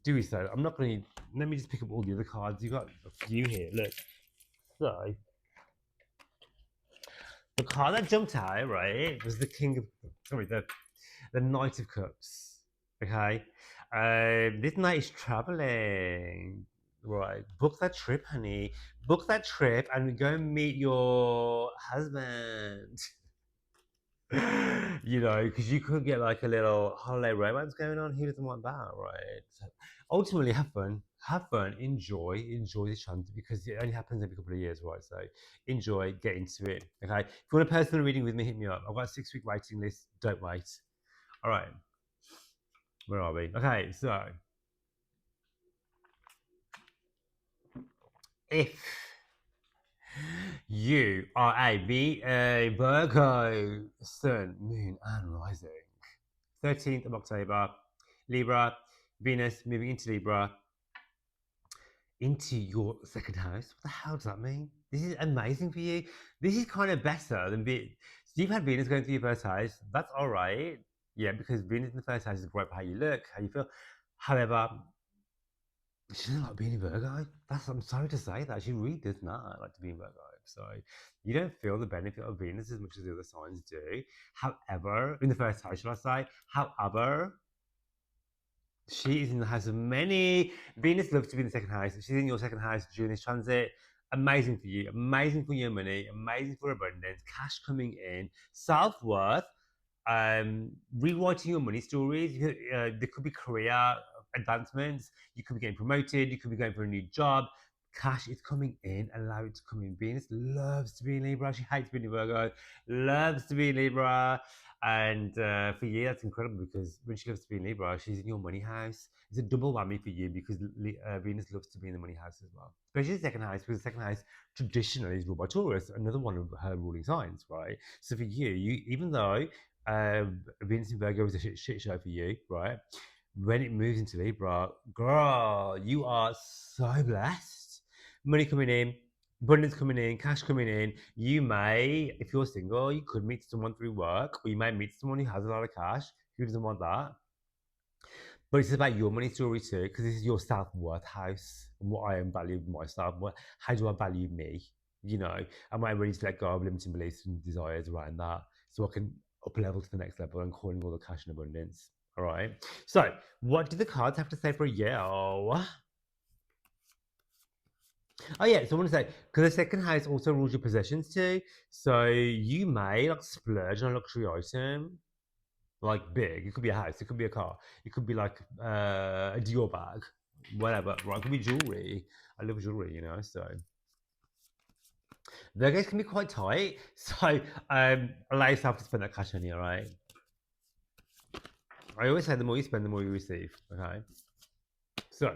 Do so. I'm not going to. Let me just pick up all the other cards. You got a few here. Look, so the card that jumped out, right, was the King of. Sorry, the Knight of Cups. Okay, this night is traveling. Right, book that trip, honey. Book that trip and go and meet your husband. Because you could get like a little holiday romance going on. Who doesn't want that, right? So ultimately, have fun, enjoy this chance because it only happens every couple of years, right? So enjoy, get into it. Okay. If you want a personal reading with me, hit me up. I've got a 6-week waiting list. Don't wait. All right. Where are we? Okay. So if you are a Virgo sun, moon, and rising. 13th of October, Libra, Venus moving into Libra, into your second house. What the hell does that mean? This is amazing for you. This is kind of better than So you've had Venus going through your first house. That's all right. Yeah, because Venus in the first house is great for how you look, how you feel. However, she doesn't like being in Virgo. I'm sorry to say that. She really does not like to be in Virgo. So you don't feel the benefit of Venus as much as the other signs do. However, in the first house, shall I say? However, she is in the house of many. Venus loves to be in the second house. She's in your second house during this transit. Amazing for you. Amazing for your money. Amazing for abundance. Cash coming in. Self worth. Rewriting your money stories. There could be career advancements. You could be getting promoted. You could be going for a new job. Cash is coming in. Allow it to come in. Venus loves to be in Libra. She hates being in Virgo. Loves to be in Libra. And for you, that's incredible because when she loves to be in Libra, she's in your money house. It's a double whammy for you because Venus loves to be in the money house as well. Especially the second house, because the second house traditionally is ruled by Taurus, another one of her ruling signs, right? So for you, even though Venus in Virgo is a shit show for you, right? When it moves into Libra, girl, you are so blessed. Money coming in, abundance coming in, cash coming in. You may, if you're single, you could meet someone through work, or you may meet someone who has a lot of cash. Who doesn't want that? But it's about your money story too, because this is your self-worth house and what I am valued myself. How do I value me? Am I ready to let go of limiting beliefs and desires around that so I can up level to the next level and calling all the cash and abundance? All right. So, what do the cards have to say for a year? Oh yeah, so I want to say because the second house also rules your possessions too. So you may like splurge on a luxury item, like big. It could be a house, it could be a car, it could be like a Dior bag, whatever. Right? It could be jewelry. I love jewelry, So Virgos can be quite tight. So allow yourself to spend that cash money. All right. I always say the more you spend, the more you receive. Okay. So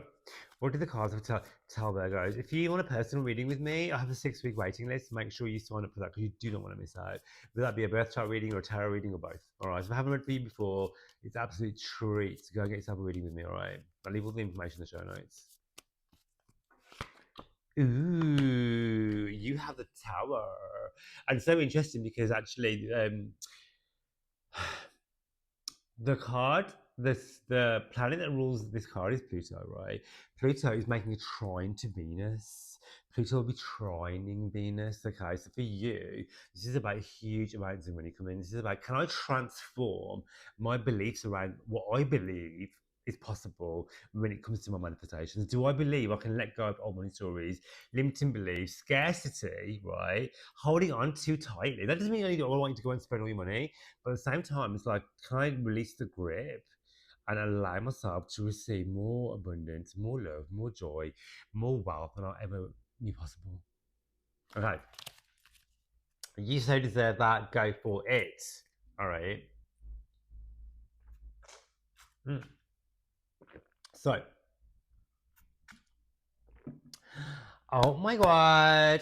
What do the cards have to tell Virgos? If you want a personal reading with me, I have a 6-week waiting list. Make sure you sign up for that because you do not want to miss out. Whether that be a birth chart reading or a tarot reading or both. All right. So if I haven't read for you before, it's an absolute treat to go and get yourself a reading with me. All right. I'll leave all the information in the show notes. Ooh, you have the Tower, and so interesting because actually, the card, the planet that rules this card is Pluto, right? Pluto is making a trine to Venus. Pluto will be trining Venus. Okay, so for you, this is about huge amounts of money coming. This is about, can I transform my beliefs around what I believe is possible when it comes to my manifestations? Do I believe I can let go of old money stories, limiting beliefs, scarcity, right? Holding on too tightly. That doesn't mean I want you to go and spend all your money. But at the same time, it's like, can I release the grip and allow myself to receive more abundance, more love, more joy, more wealth than I ever knew possible? Okay. You so deserve that. Go for it. All right. Mm. So, oh my God.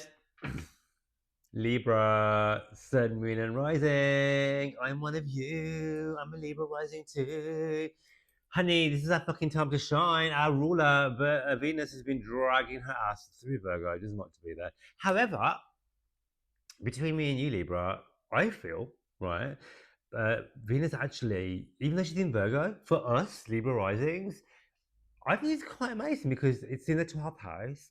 Libra, Sun, Moon, and Rising. I'm one of you. I'm a Libra Rising too. Honey, this is our fucking time to shine. Our ruler, Venus, has been dragging her ass through Virgo. It doesn't like to be there. However, between me and you, Libra, I feel, right, Venus actually, even though she's in Virgo, for us, Libra risings, I think it's quite amazing because it's in the 12th house.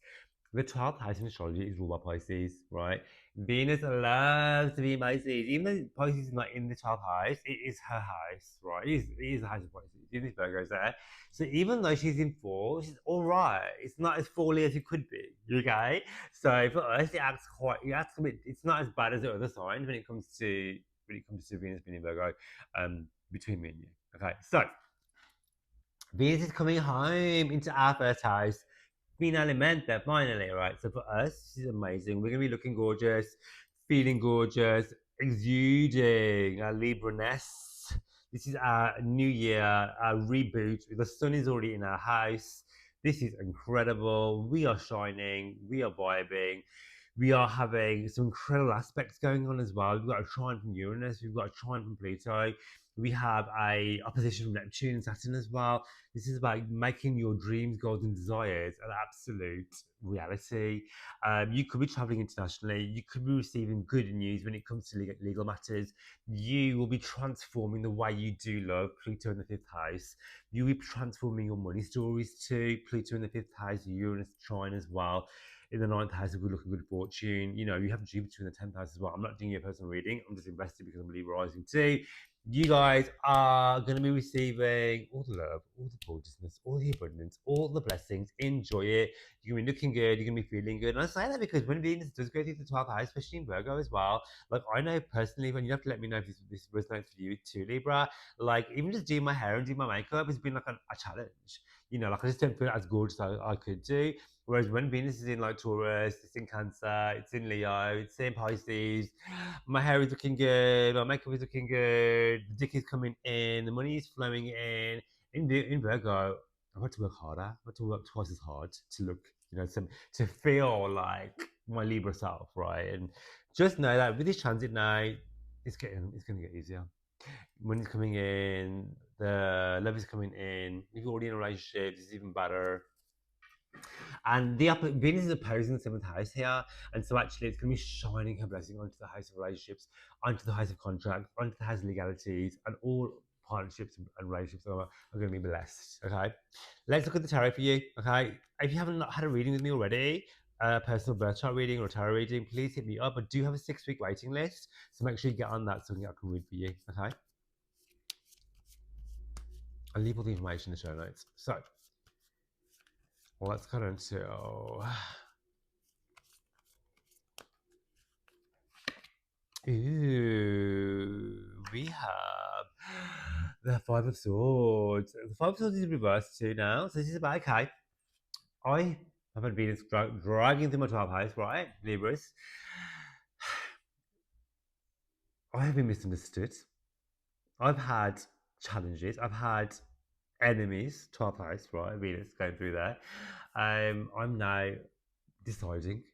The 12th house in astrology is ruled by Pisces, right? Venus loves to be in Pisces. Even though Pisces is not in the 12th house, it is her house, right? It is the house of Pisces. Even if Virgo's there. So even though she's in 4, she's all right. It's not as fally as it could be, okay? So for us, it acts a bit, it's not as bad as the other signs when it comes to Venus being in Virgo, between me and you. Okay, so Venus is coming home into our first house. Finalmente, finally, right? So for us, this is amazing. We're gonna be looking gorgeous, feeling gorgeous, exuding our Libra-ness. This is our new year, our reboot. The sun is already in our house. This is incredible. We are shining. We are vibing. We are having some incredible aspects going on as well. We've got a trine from Uranus. We've got a trine from Pluto. We have a opposition from Neptune and Saturn as well. This is about making your dreams, goals, and desires an absolute reality. You could be traveling internationally. You could be receiving good news when it comes to legal matters. You will be transforming the way you do love, Pluto in the 5th house. You'll be transforming your money stories too, Pluto in the 5th house, Uranus trine as well. In the 9th house, a good luck and good fortune. You know, you have Jupiter in the 10th house as well. I'm not doing your personal reading. I'm just invested because I'm Libra rising too. You guys are going to be receiving all the love, all the gorgeousness, all the abundance, all the blessings. Enjoy it. You're going to be looking good. You're going to be feeling good. And I say that because when Venus does go through the 12th house, especially in Virgo as well, like I know personally, when you have to let me know if this resonates for you too, Libra, like even just doing my hair and doing my makeup has been like a challenge. You know, like I just don't feel as gorgeous as I could do. Whereas when Venus is in like Taurus, it's in Cancer, it's in Leo, it's in Pisces, my hair is looking good, my makeup is looking good, the dick is coming in, the money is flowing in. In Virgo, I've got to work harder. I've got to work twice as hard to look, to feel like my Libra self, right? And just know that with this transit now, it's going to get easier. Money's coming in, the love is coming in. If you're already in a relationship, it's even better. And Venus is opposing the 7th house here, and so actually it's going to be shining her blessing onto the house of relationships, onto the house of contract, onto the house of legalities, and all partnerships and relationships are going to be blessed. Okay, let's look at the tarot for you. Okay, if you haven't had a reading with me already, a personal birth chart reading or a tarot reading, please hit me up. I do have a 6-week waiting list, so make sure you get on that so I can read for you. Okay, I'll leave all the information in the show notes. So let's get into ooh, we have the Five of Swords. The Five of Swords is reversed too now. So this is about, okay, I have had Venus dragging through my 12th house, right? Libras. I have been misunderstood. I've had challenges. I've had enemies, 12th house, right? Venus going through there. I'm now deciding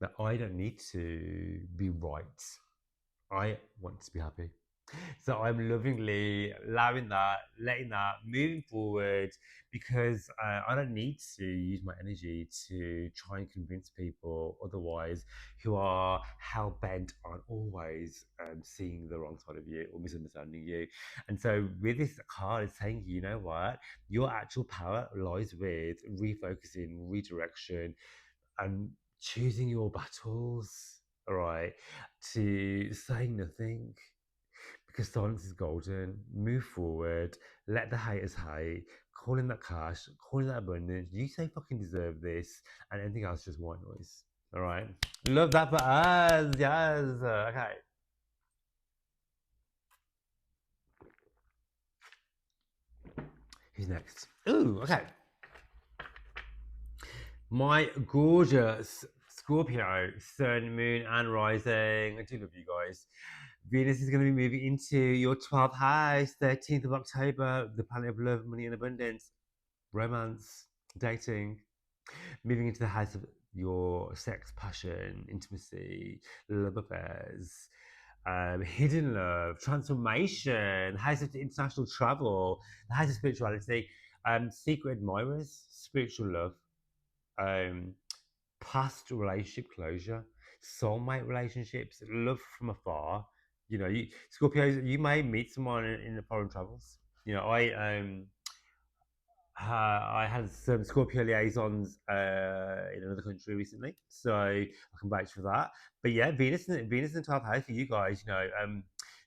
that I don't need to be right. I want to be happy. So I'm lovingly allowing that, letting that, moving forward, because I don't need to use my energy to try and convince people otherwise who are hell bent on always seeing the wrong side of you or misunderstanding you. And so with this card, it's saying, you know what, your actual power lies with refocusing, redirection, and choosing your battles. All right, to say nothing because silence is golden. Move forward. Let the haters hate. Call in that cash. Call in that abundance. You say fucking deserve this, and anything else just white noise. All right. Love that for us. Yes. Okay. Who's next? Ooh. Okay. My gorgeous Scorpio, Sun, Moon, and Rising. I do love you guys. Venus is going to be moving into your 12th house, 13th of October, the planet of love, money, and abundance, romance, dating, moving into the house of your sex, passion, intimacy, love affairs, hidden love, transformation, house of international travel, the house of spirituality, secret admirers, spiritual love, um, past relationship closure, soulmate relationships, love from afar. You know, Scorpios, you may meet someone in the foreign travels. You know, I had some Scorpio liaisons in another country recently, so I can vouch for that. But yeah, Venus in the 12th house for you guys. You know,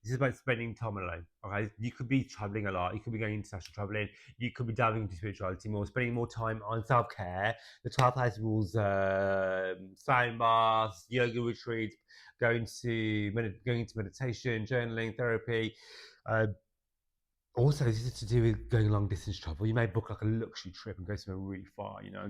this is about spending time alone. Okay, you could be traveling a lot. You could be going international traveling. You could be diving into spirituality more, spending more time on self care. The 12th house rules sound baths, yoga retreats, going into meditation, journaling, therapy. Uh, Also, this is to do with going long distance travel. You may book like a luxury trip and go somewhere really far, you know,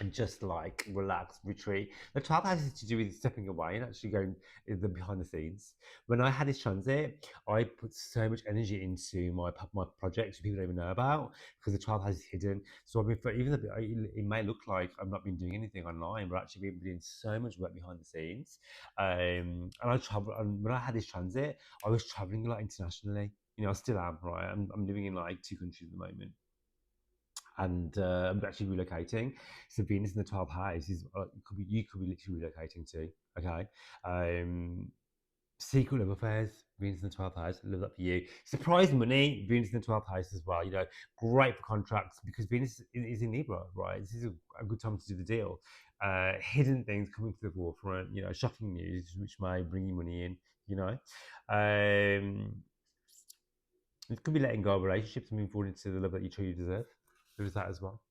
and just like relax, retreat. The 12th house is to do with stepping away and actually going in the behind the scenes. When I had this transit, I put so much energy into my projects people don't even know about because the 12th house is hidden. So I've been, even though it may look like I've not been doing anything online, but actually been doing so much work behind the scenes. And I travel, and when I had this transit, I was traveling a lot internationally. You know, I still am, right? I'm living in like 2 countries at the moment, and I'm actually relocating. So Venus in the 12th house is you could be literally relocating to. Okay, um, secret love affairs. Venus in the 12th house. I love that for you. Surprise money. Venus in the 12th house as well. You know, great for contracts because Venus is in Libra, right? This is a good time to do the deal. Hidden things coming to the forefront. You know, shocking news which may bring you money in. You know. Um, it could be letting go of relationships and moving forward into the love that you truly deserve. There's that as well.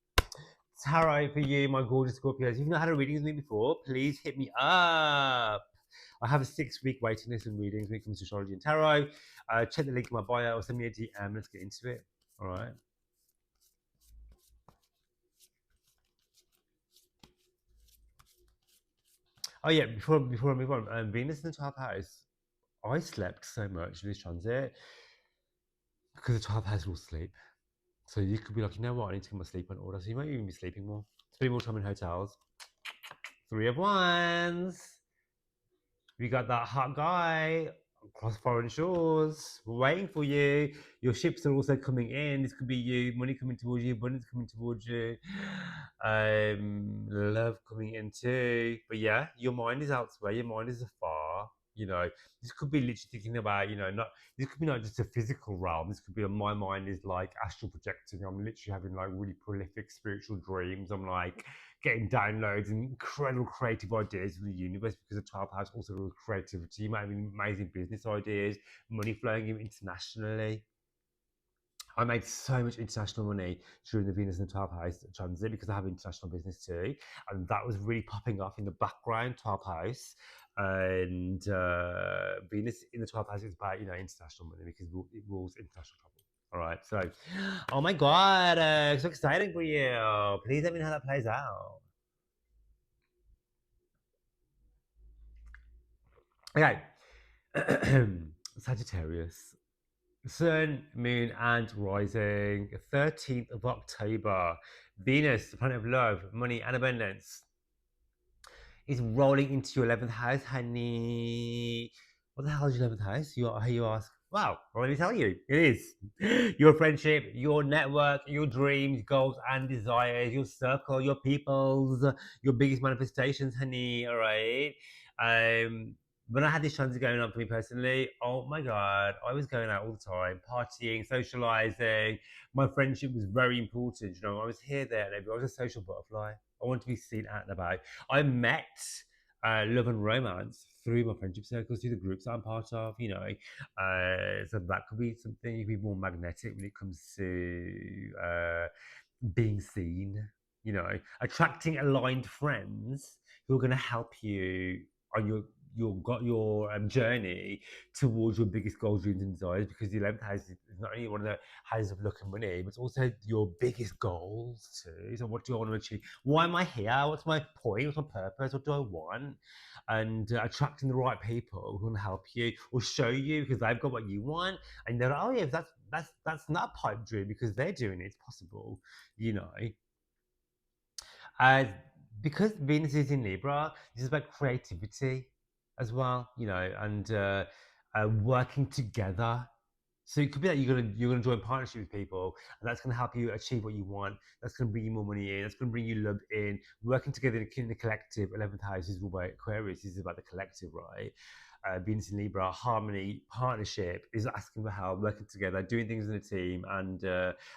Tarot for you, my gorgeous Scorpios. If you've not had a reading with me before, please hit me up. I have a 6-week waiting list on readings when it comes to astrology and tarot. Check the link in my bio or send me a DM. Let's get into it. All right. Oh yeah, before I move on, Venus in the 12th house. I slept so much in this transit because the 12th house will sleep. So you could be like, you know what, I need to get my sleep in order. So you might even be sleeping more, spending more time in hotels. 3 of Wands. We got that hot guy across foreign shores waiting for you. Your ships are also coming in. This could be you, money coming towards you, abundance coming towards you, love coming in too. But yeah, your mind is elsewhere. Your mind is afar. You know, this could be literally thinking about, you know, not this could be not just a physical realm. This could be my mind is like astral projecting. I'm literally having like really prolific spiritual dreams. I'm like getting downloads and incredible creative ideas from the universe because the 12th house also rules creativity. You might have amazing business ideas, money flowing in internationally. I made so much international money during the Venus in the 12th house transit because I have international business too. And that was really popping off in the background, 12th house. And Venus in the 12th house is about, you know, international money because it rules international travel. All right. So, oh my God, so exciting for you. Please let me know how that plays out. Okay. Sagittarius. Sun, moon, and rising. 13th of October. Venus, the planet of love, money, and abundance, is rolling into your 11th house, honey. What the hell is your 11th house? You ask. Wow, well, let me tell you. It is your friendship, your network, your dreams, goals, and desires, your circle, your peoples, your biggest manifestations, honey. All right. Um, when I had this transit going on for me personally, oh my God, I was going out all the time, partying, socializing. My friendship was very important. You know, I was here, there, and everywhere. I was a social butterfly. I wanted to be seen out and about. I met love and romance through my friendship circles, through the groups I'm part of, you know. So that could be something. You could be more magnetic when it comes to being seen, you know, attracting aligned friends who are going to help you on your journey towards your biggest goals, dreams, and desires. Because the 11th house is not only one of the houses of luck and money, but it's also your biggest goals too. So, what do I want to achieve? Why am I here? What's my point? What's my purpose? What do I want? And attracting the right people who can help you or show you because they've got what you want, and they're like, oh yeah, that's not a pipe dream because they're doing it. It's possible, you know. Uh, because Venus is in Libra, this is about creativity as well, you know, and working together. So it could be that you're gonna join partnership with people, and that's gonna help you achieve what you want. That's gonna bring you more money in. That's gonna bring you love in. Working together in a collective. 11th house is all about Aquarius. This is about the collective, right? Venus in Libra, harmony, partnership is asking for help, working together, doing things in a team, and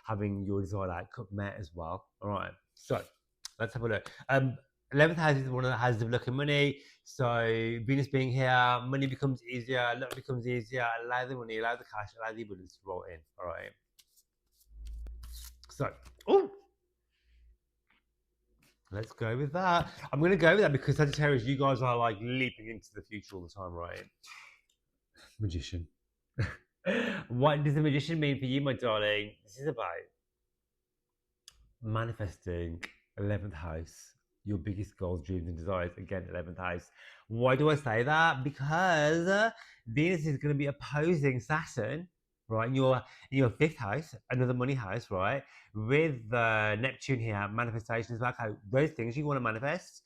having your desired outcome met as well. All right. So let's have a look. 11th house is one of the houses of luck and money. So Venus being here, money becomes easier, luck becomes easier. Allow the money, allow the cash, allow the abundance to roll in. All right. So, oh, let's go with that. I'm going to go with that because Sagittarius, you guys are like leaping into the future all the time, right? Magician. What does the magician mean for you, my darling? This is about manifesting 11th house, your biggest goals, dreams, and desires. Again, 11th house. Why do I say that? Because Venus is going to be opposing Saturn, right? In your fifth house, another money house, right? With Neptune here, manifestations, like how those things you want to manifest,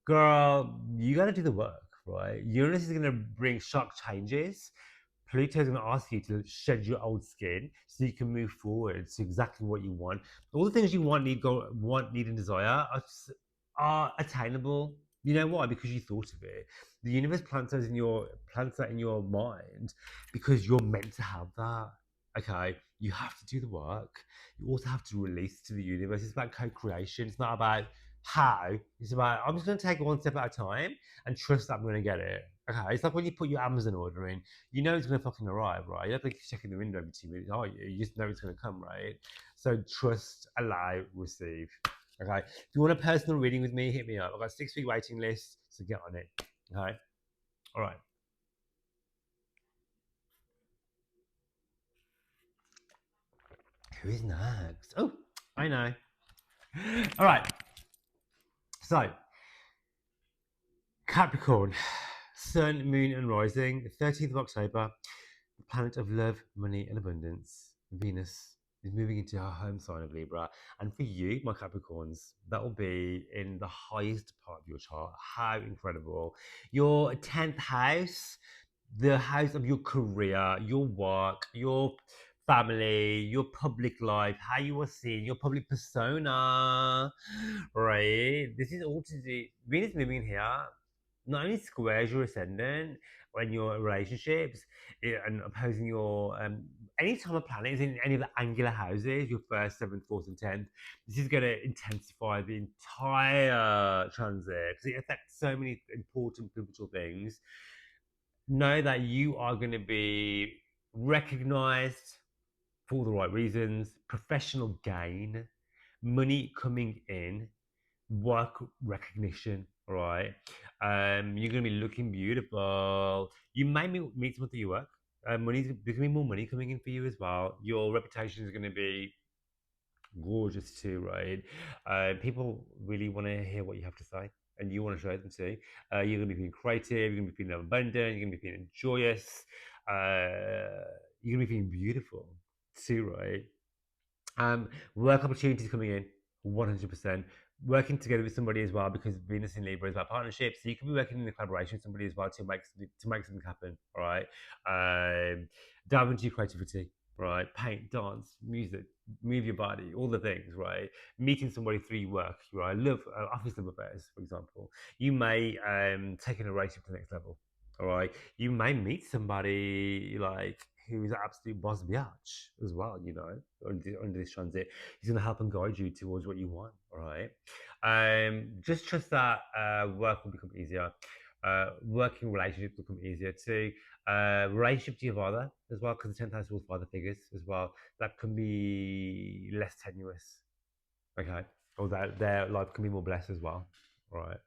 girl, you got to do the work, right? Uranus is going to bring shock changes. Pluto is going to ask you to shed your old skin so you can move forward to exactly what you want. All the things you need, and desire are attainable. You know why? Because you thought of it. The universe plants that in your mind because you're meant to have that. Okay, you have to do the work. You also have to release to the universe. It's about co-creation. It's not about how. It's about I'm just going to take it one step at a time and trust that I'm going to get it. Okay, it's like when you put your Amazon order in, you know it's gonna fucking arrive, right? You have to keep checking the window every 2 minutes. Oh, you just know it's gonna come, right? So trust, allow, receive. Okay. If you want a personal reading with me, hit me up. I've got a 6 week waiting list, so get on it. Okay. All right. Who is next? Oh, I know. All right. So Capricorn, Sun, Moon, and Rising, 13th of October, the planet of love, money, and abundance. Venus is moving into her home sign of Libra. And for you, my Capricorns, that will be in the highest part of your chart. How incredible. Your 10th house, the house of your career, your work, your family, your public life, how you are seen, your public persona, right? This is all to do. Venus moving here not only squares your ascendant when your relationships and opposing your anytime a planet is in any of the angular houses, your first, seventh, fourth, and 10th, this is going to intensify the entire transit because it affects so many important pivotal things. Know that you are going to be recognized for the right reasons, professional gain, money coming in, work recognition, right? You're gonna be looking beautiful. You may meet someone through your work. There's gonna be more money coming in for you as well. Your reputation is gonna be gorgeous too, right? People really want to hear what you have to say, and you want to show them too. You're gonna be feeling creative. You're gonna be feeling abundant. You're gonna be feeling joyous. You're gonna be feeling beautiful too, right? Work opportunities coming in, 100%. Working together with somebody as well, because Venus in Libra is about partnerships. So you could be working in a collaboration with somebody as well to make something happen. All right. Dive into your creativity. Right. Paint, dance, music, move your body, all the things. Right. Meeting somebody through your work. Right. Love office love affairs, for example. You may take an relationship to the next level. All right. You may meet somebody like who is an absolute boss biatch as well, you know, under this transit. He's going to help and guide you towards what you want, all right? Just trust that work will become easier. Working relationships will become easier too. Relationship to your father as well, because the 10th house will father figures as well. That can be less tenuous, okay? Or that their life can be more blessed as well, all right?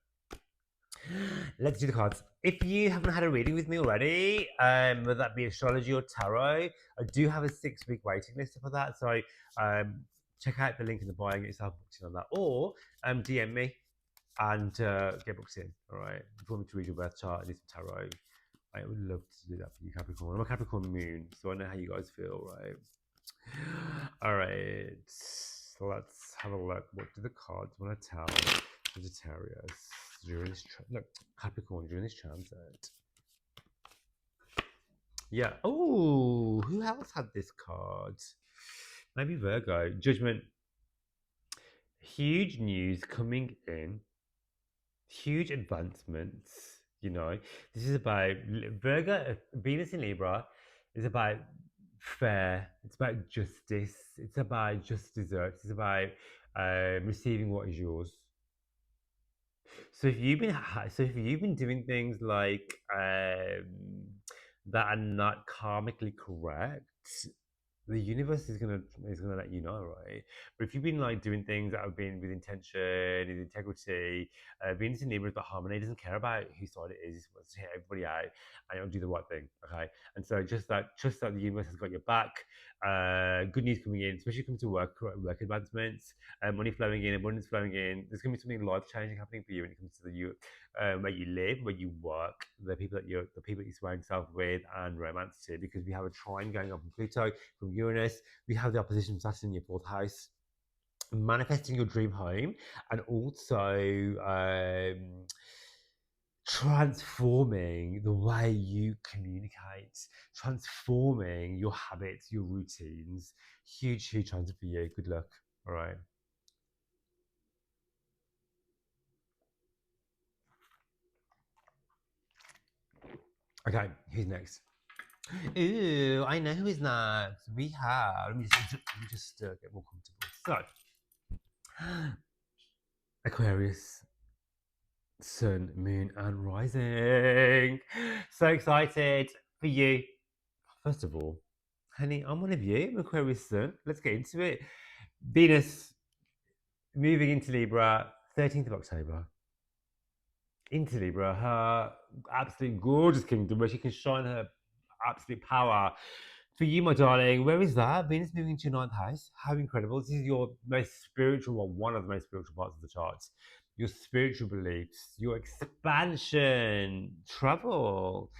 Let's do the cards. If you haven't had a reading with me already, whether that be astrology or tarot, I do have a 6-week waiting list for that. So check out the link in the bio and get yourself booked in on that. Or DM me and get booked in. All right. If you want me to read your birth chart and do some tarot, I would love to do that for you, Capricorn. I'm a Capricorn moon, so I know how you guys feel, right? All right. So let's have a look. What do the cards want to tell Sagittarius during this look, Capricorn during this transit? Yeah. Oh, who else had this card? Maybe Virgo. Judgment. Huge news coming in. Huge advancements. You know, this is about Virgo. Venus in Libra is about fair. It's about justice. It's about just desserts. It's about receiving what is yours. So if you've been doing things like that are not karmically correct, the universe is gonna let you know, right? But if you've been like doing things that have been with intention and integrity, Venus in Libra is about harmony. It doesn't care about whose side it is. It wants to hit everybody out and it'll do the right thing. Okay, and so just that the universe has got your back. Good news coming in, especially coming to work advancements, money flowing in, abundance flowing in. There's gonna be something life changing happening for you when it comes to where you live, where you work, the people that you surround yourself with, and romance too. Because we have a trine going on from Pluto, from Uranus. We have the opposition of Saturn in your 4th house, manifesting your dream home, and also transforming the way you communicate, transforming your habits, your routines. Huge, huge transit for you. Good luck. All right. Okay, who's next? Ooh, I know who is next. We have. Let me just get more comfortable. So, Aquarius, Sun, Moon, and Rising. So excited for you. First of all, honey, I'm one of you. I'm Aquarius Sun. Let's get into it. Venus moving into Libra, 13th of October. Into Libra, her absolute gorgeous kingdom where she can shine her absolute power. For you, my darling, where is that? Venus moving into your 9th house. How incredible. This is your most spiritual, well, one of the most spiritual parts of the chart. Your spiritual beliefs, your expansion, travel.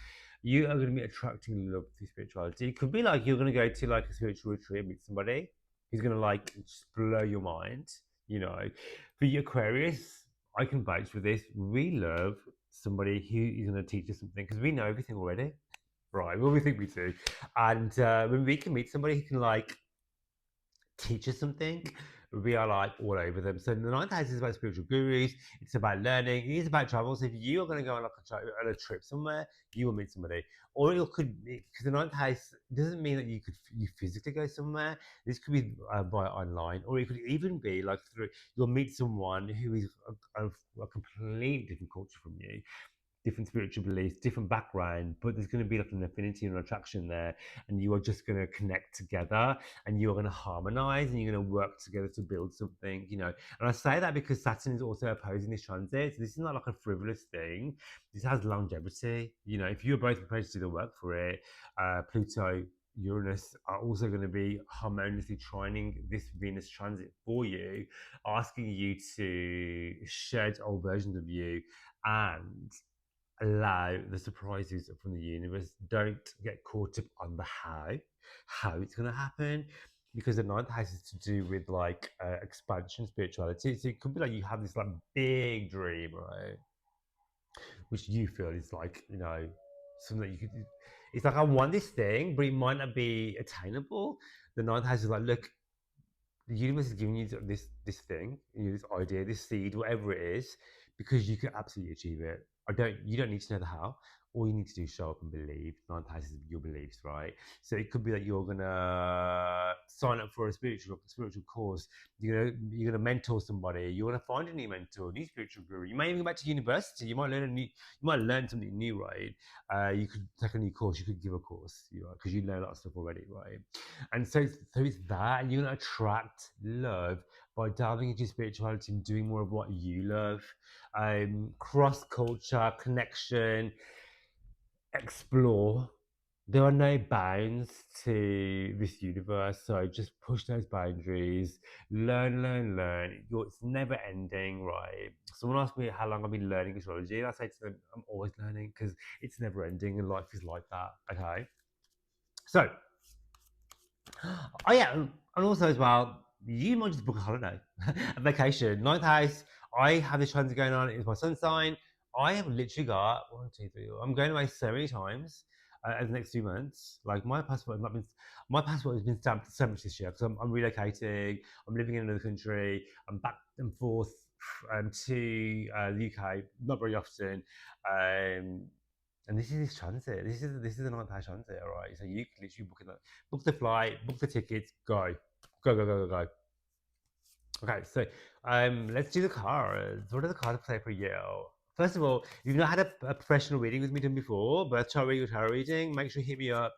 You are going to be attracting love through spirituality. It could be like you're going to go to like a spiritual retreat and meet somebody who's going to like just blow your mind, you know. For you, Aquarius, I can vouch for this. We love somebody who is going to teach us something because we know everything already. Right, well, we think we do. And when we can meet somebody who can like teach us something, we are like all over them. So the 9th house is about spiritual gurus. It's about learning. It is about travel. So if you are going to go on like on a trip somewhere, you will meet somebody. Or it could be because the 9th house doesn't mean that you physically go somewhere. This could be by online, or it could even be like through you'll meet someone who is a complete different culture from you, different spiritual beliefs, different background, but there's going to be like an affinity and an attraction there, and you are just going to connect together, and you are going to harmonize, and you're going to work together to build something, you know. And I say that because Saturn is also opposing this transit, so this is not like a frivolous thing. This has longevity, you know. If you're both prepared to do the work for it, Pluto. Uranus are also going to be harmoniously trining this Venus transit for you, asking you to shed old versions of you and allow the surprises from the universe. Don't get caught up on the how it's going to happen, because the ninth house is to do with like expansion, spirituality. So it could be like you have this like big dream, right? Which you feel is like, something that you could. It's like I want this thing, but it might not be attainable. The ninth house is like, look, the universe is giving you this thing, this idea, this seed, whatever it is, because you can absolutely achieve it. You don't need to know the how. All you need to do is show up and believe. Ninth house is your beliefs, right? So it could be that you're gonna sign up for a spiritual course. You're gonna mentor somebody. You're gonna find a new mentor, new spiritual guru. You might even go back to university. You might learn something new, right? You could take a new course. You could give a course, because you know a lot of stuff already, right? And so it's that, and you're going to attract love by delving into spirituality and doing more of what you love. Cross culture, connection, explore. There are no bounds to this universe, so just push those boundaries, learn, learn, learn. It's never ending, right? Someone asked me how long I've been learning astrology, and I say to them, I'm always learning because it's never ending, and life is like that. Okay, so oh yeah, and also as well, you might just book a holiday, a vacation. Ninth house. I have this transit going on. It's my sun sign. I have literally got one, two, three. I'm going away so many times in the next 2 months. Like my passport has been stamped so much this year because I'm relocating. I'm living in another country. I'm back and forth to the UK, not very often. Um, and this is this transit. This is the ninth house transit, all right. So you can literally book the flight, book the tickets, go, go, go, go, go, go. Okay, so let's do the cards. What are the cards play for you? First of all, if you've not had a professional reading with me done before, but tarot reading, make sure you hit me up.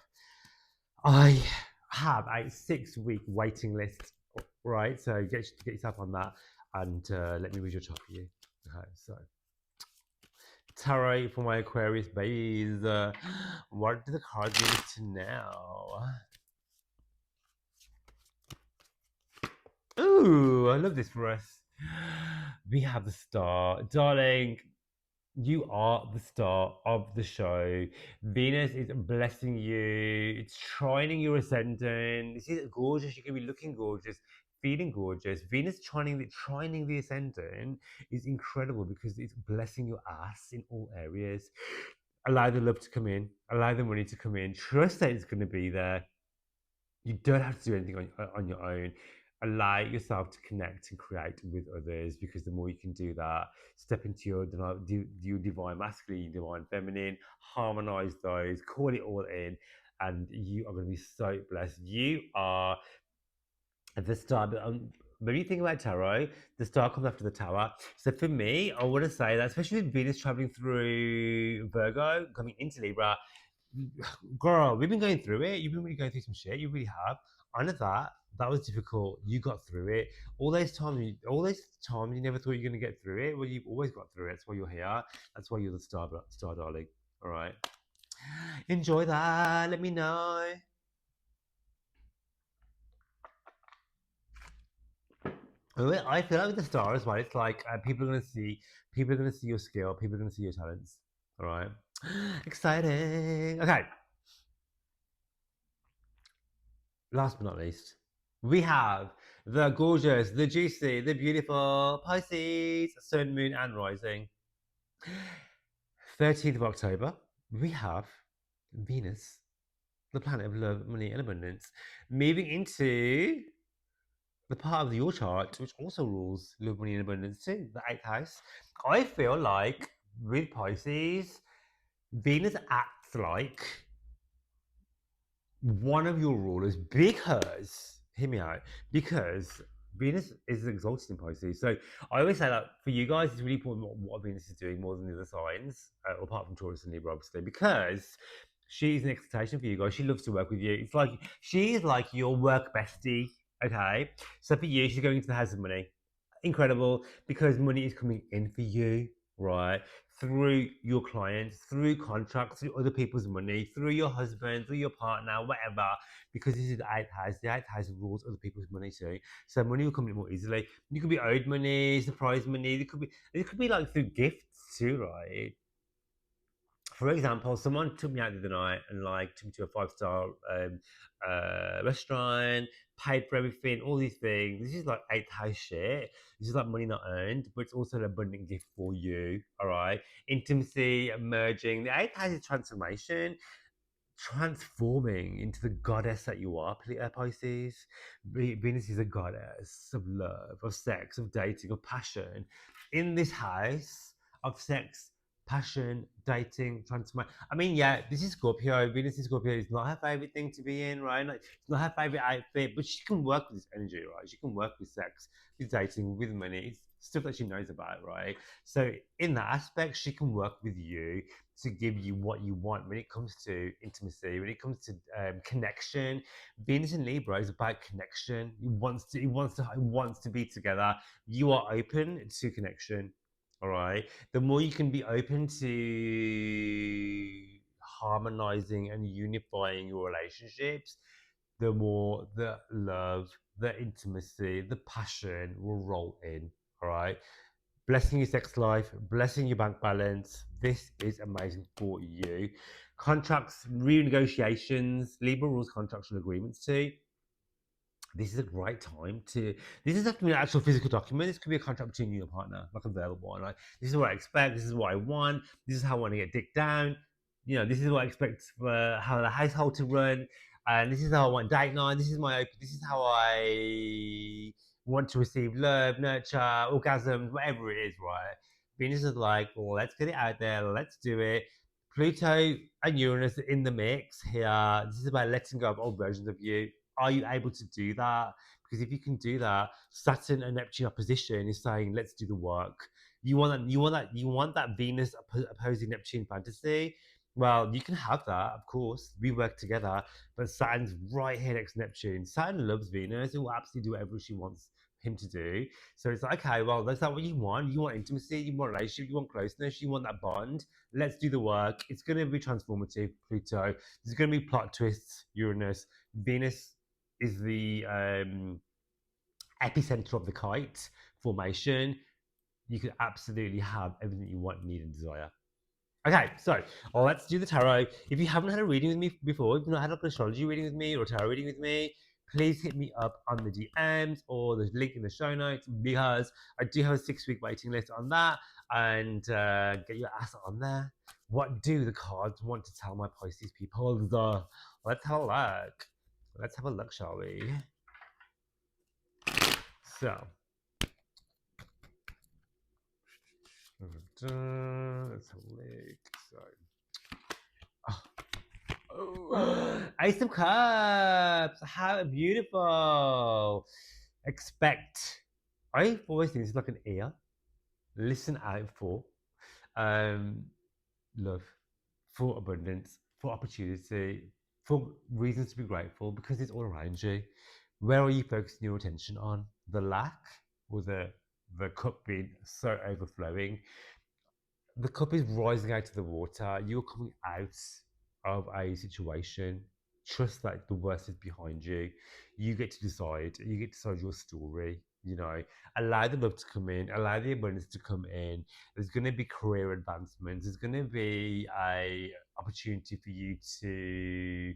I have a 6 week waiting list, right? So get yourself on that, and let me read your chart for you. Okay, so tarot for my Aquarius babies. What do the cards give us to now? Ooh, I love this for us. We have the star. Darling, you are the star of the show. Venus is blessing you. It's trining your ascendant. This is gorgeous. You can be looking gorgeous, feeling gorgeous. Venus trining the ascendant is incredible because it's blessing your ass in all areas. Allow the love to come in. Allow the money to come in. Trust that it's going to be there. You don't have to do anything on your own. Allow yourself to connect and create with others, because the more you can do that, step into your divine masculine, divine feminine, harmonize those, call it all in, and you are going to be so blessed. You are at the start. When you think about tarot, the star comes after the tower. So for me, I want to say that, especially with Venus traveling through Virgo, coming into Libra, girl, we've been going through it. You've been really going through some shit. You really have. I know that was difficult. You got through it. All those times you never thought you were going to get through it. Well, you've always got through it. That's why you're here. That's why you're the star darling. All right. Enjoy that. Let me know. I feel like with the star as well, it's like people are gonna see your skill, people are gonna see your talents. All right, exciting. Okay, last but not least, we have the gorgeous, the juicy, the beautiful Pisces, Sun, Moon, and Rising. 13th of October, we have Venus, the planet of love, money, and abundance, moving into the part of your chart which also rules love, money, and abundance too, the eighth house. I feel like with Pisces, Venus acts like one of your rulers, because, hear me out, because Venus is exalted in Pisces. So I always say that for you guys, it's really important what Venus is doing more than the other signs, apart from Taurus and Libra, obviously, because she's an expectation for you guys. She loves to work with you. It's like she is like your work bestie. Okay, so for you, she's going into the house of money. Incredible, because money is coming in for you, right? Through your clients, through contracts, through other people's money, through your husband, through your partner, whatever. Because this is the eighth house. The eighth house rules other people's money too. So money will come in more easily. You could be owed money, surprise money. It could be like through gifts too, right? For example, someone took me out the other night and took me to a five-star restaurant, paid for everything, all these things. This is like eighth house shit. This is like money not earned, but it's also an abundant gift for you. All right, intimacy, merging. The eighth house is transformation, transforming into the goddess that you are, Pisces. Venus is a goddess of love, of sex, of dating, of passion. In this house of sex, passion, dating, transformation. I mean, yeah, this is Scorpio. Venus in Scorpio is not her favorite thing to be in, right? Like, it's not her favorite outfit, but she can work with this energy, right? She can work with sex, with dating, with money. It's stuff that she knows about, right? So in that aspect, she can work with you to give you what you want when it comes to intimacy, when it comes to connection. Venus in Libra is about connection. It wants to be together. You are open to connection. All right. The more you can be open to harmonizing and unifying your relationships, the more the love, the intimacy, the passion will roll in. All right. Blessing your sex life, blessing your bank balance. This is amazing for you. Contracts, renegotiations, Libra rules contractual agreements too. This is a great time to. This is actually an actual physical document. This could be a contract between you and your partner, like a verbal one. Like, this is what I expect. This is what I want. This is how I want to get dick down. This is what I expect for how the household to run, and this is how I want date night. This is my open. This is how I want to receive love, nurture, orgasms, whatever it is. Right? Venus is like, well, let's get it out there. Let's do it. Pluto and Uranus are in the mix here. This is about letting go of old versions of you. Are you able to do that? Because if you can do that, Saturn and Neptune opposition is saying, let's do the work. You want that Venus opposing Neptune fantasy. Well, you can have that, of course. We work together, but Saturn's right here next to Neptune. Saturn loves Venus. He will absolutely do whatever she wants him to do. So it's like, okay, well, that's not what you want. You want intimacy, you want relationship, you want closeness, you want that bond. Let's do the work. It's going to be transformative, Pluto. There's going to be plot twists, Uranus. Venus is the epicenter of the kite formation. You could absolutely have everything you want, need, and desire. Okay, so let's do the tarot. If you haven't had a reading with me before, if you've not had an astrology reading with me or a tarot reading with me, please hit me up on the DMs or the link in the show notes, because I do have a 6-week waiting list on that, and get your ass on there. What do the cards want to tell my Pisces people? Let's have a look. Let's have a look, shall we? So, let's have a look. So, Ace of Cups. How beautiful. Expect. I always think it's like an ear. Listen out for love, for abundance, for opportunity, for reasons to be grateful, because it's all around you. Where are you focusing your attention on? The lack or the cup being so overflowing? The cup is rising out of the water. You're coming out of a situation. Trust that the worst is behind you. You get to decide. You get to decide your story. Allow the love to come in. Allow the abundance to come in. There's going to be career advancements. There's going to be a opportunity for you to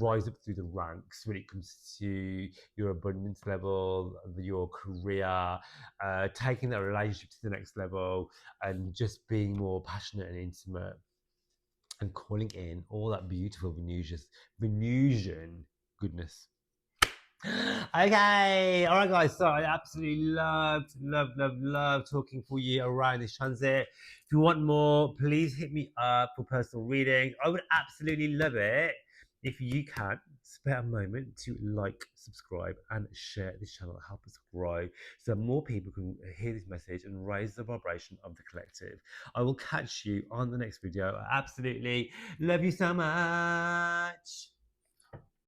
rise up through the ranks when it comes to your abundance level, your career, taking that relationship to the next level, and just being more passionate and intimate, and calling in all that beautiful Venusian goodness. Okay, all right, guys. So I absolutely love talking for you around this transit. If you want more, please hit me up for personal reading. I would absolutely love it if you can spare a moment to like, subscribe, and share this channel. Help us grow so more people can hear this message and raise the vibration of the collective. I will catch you on the next video. I absolutely love you so much.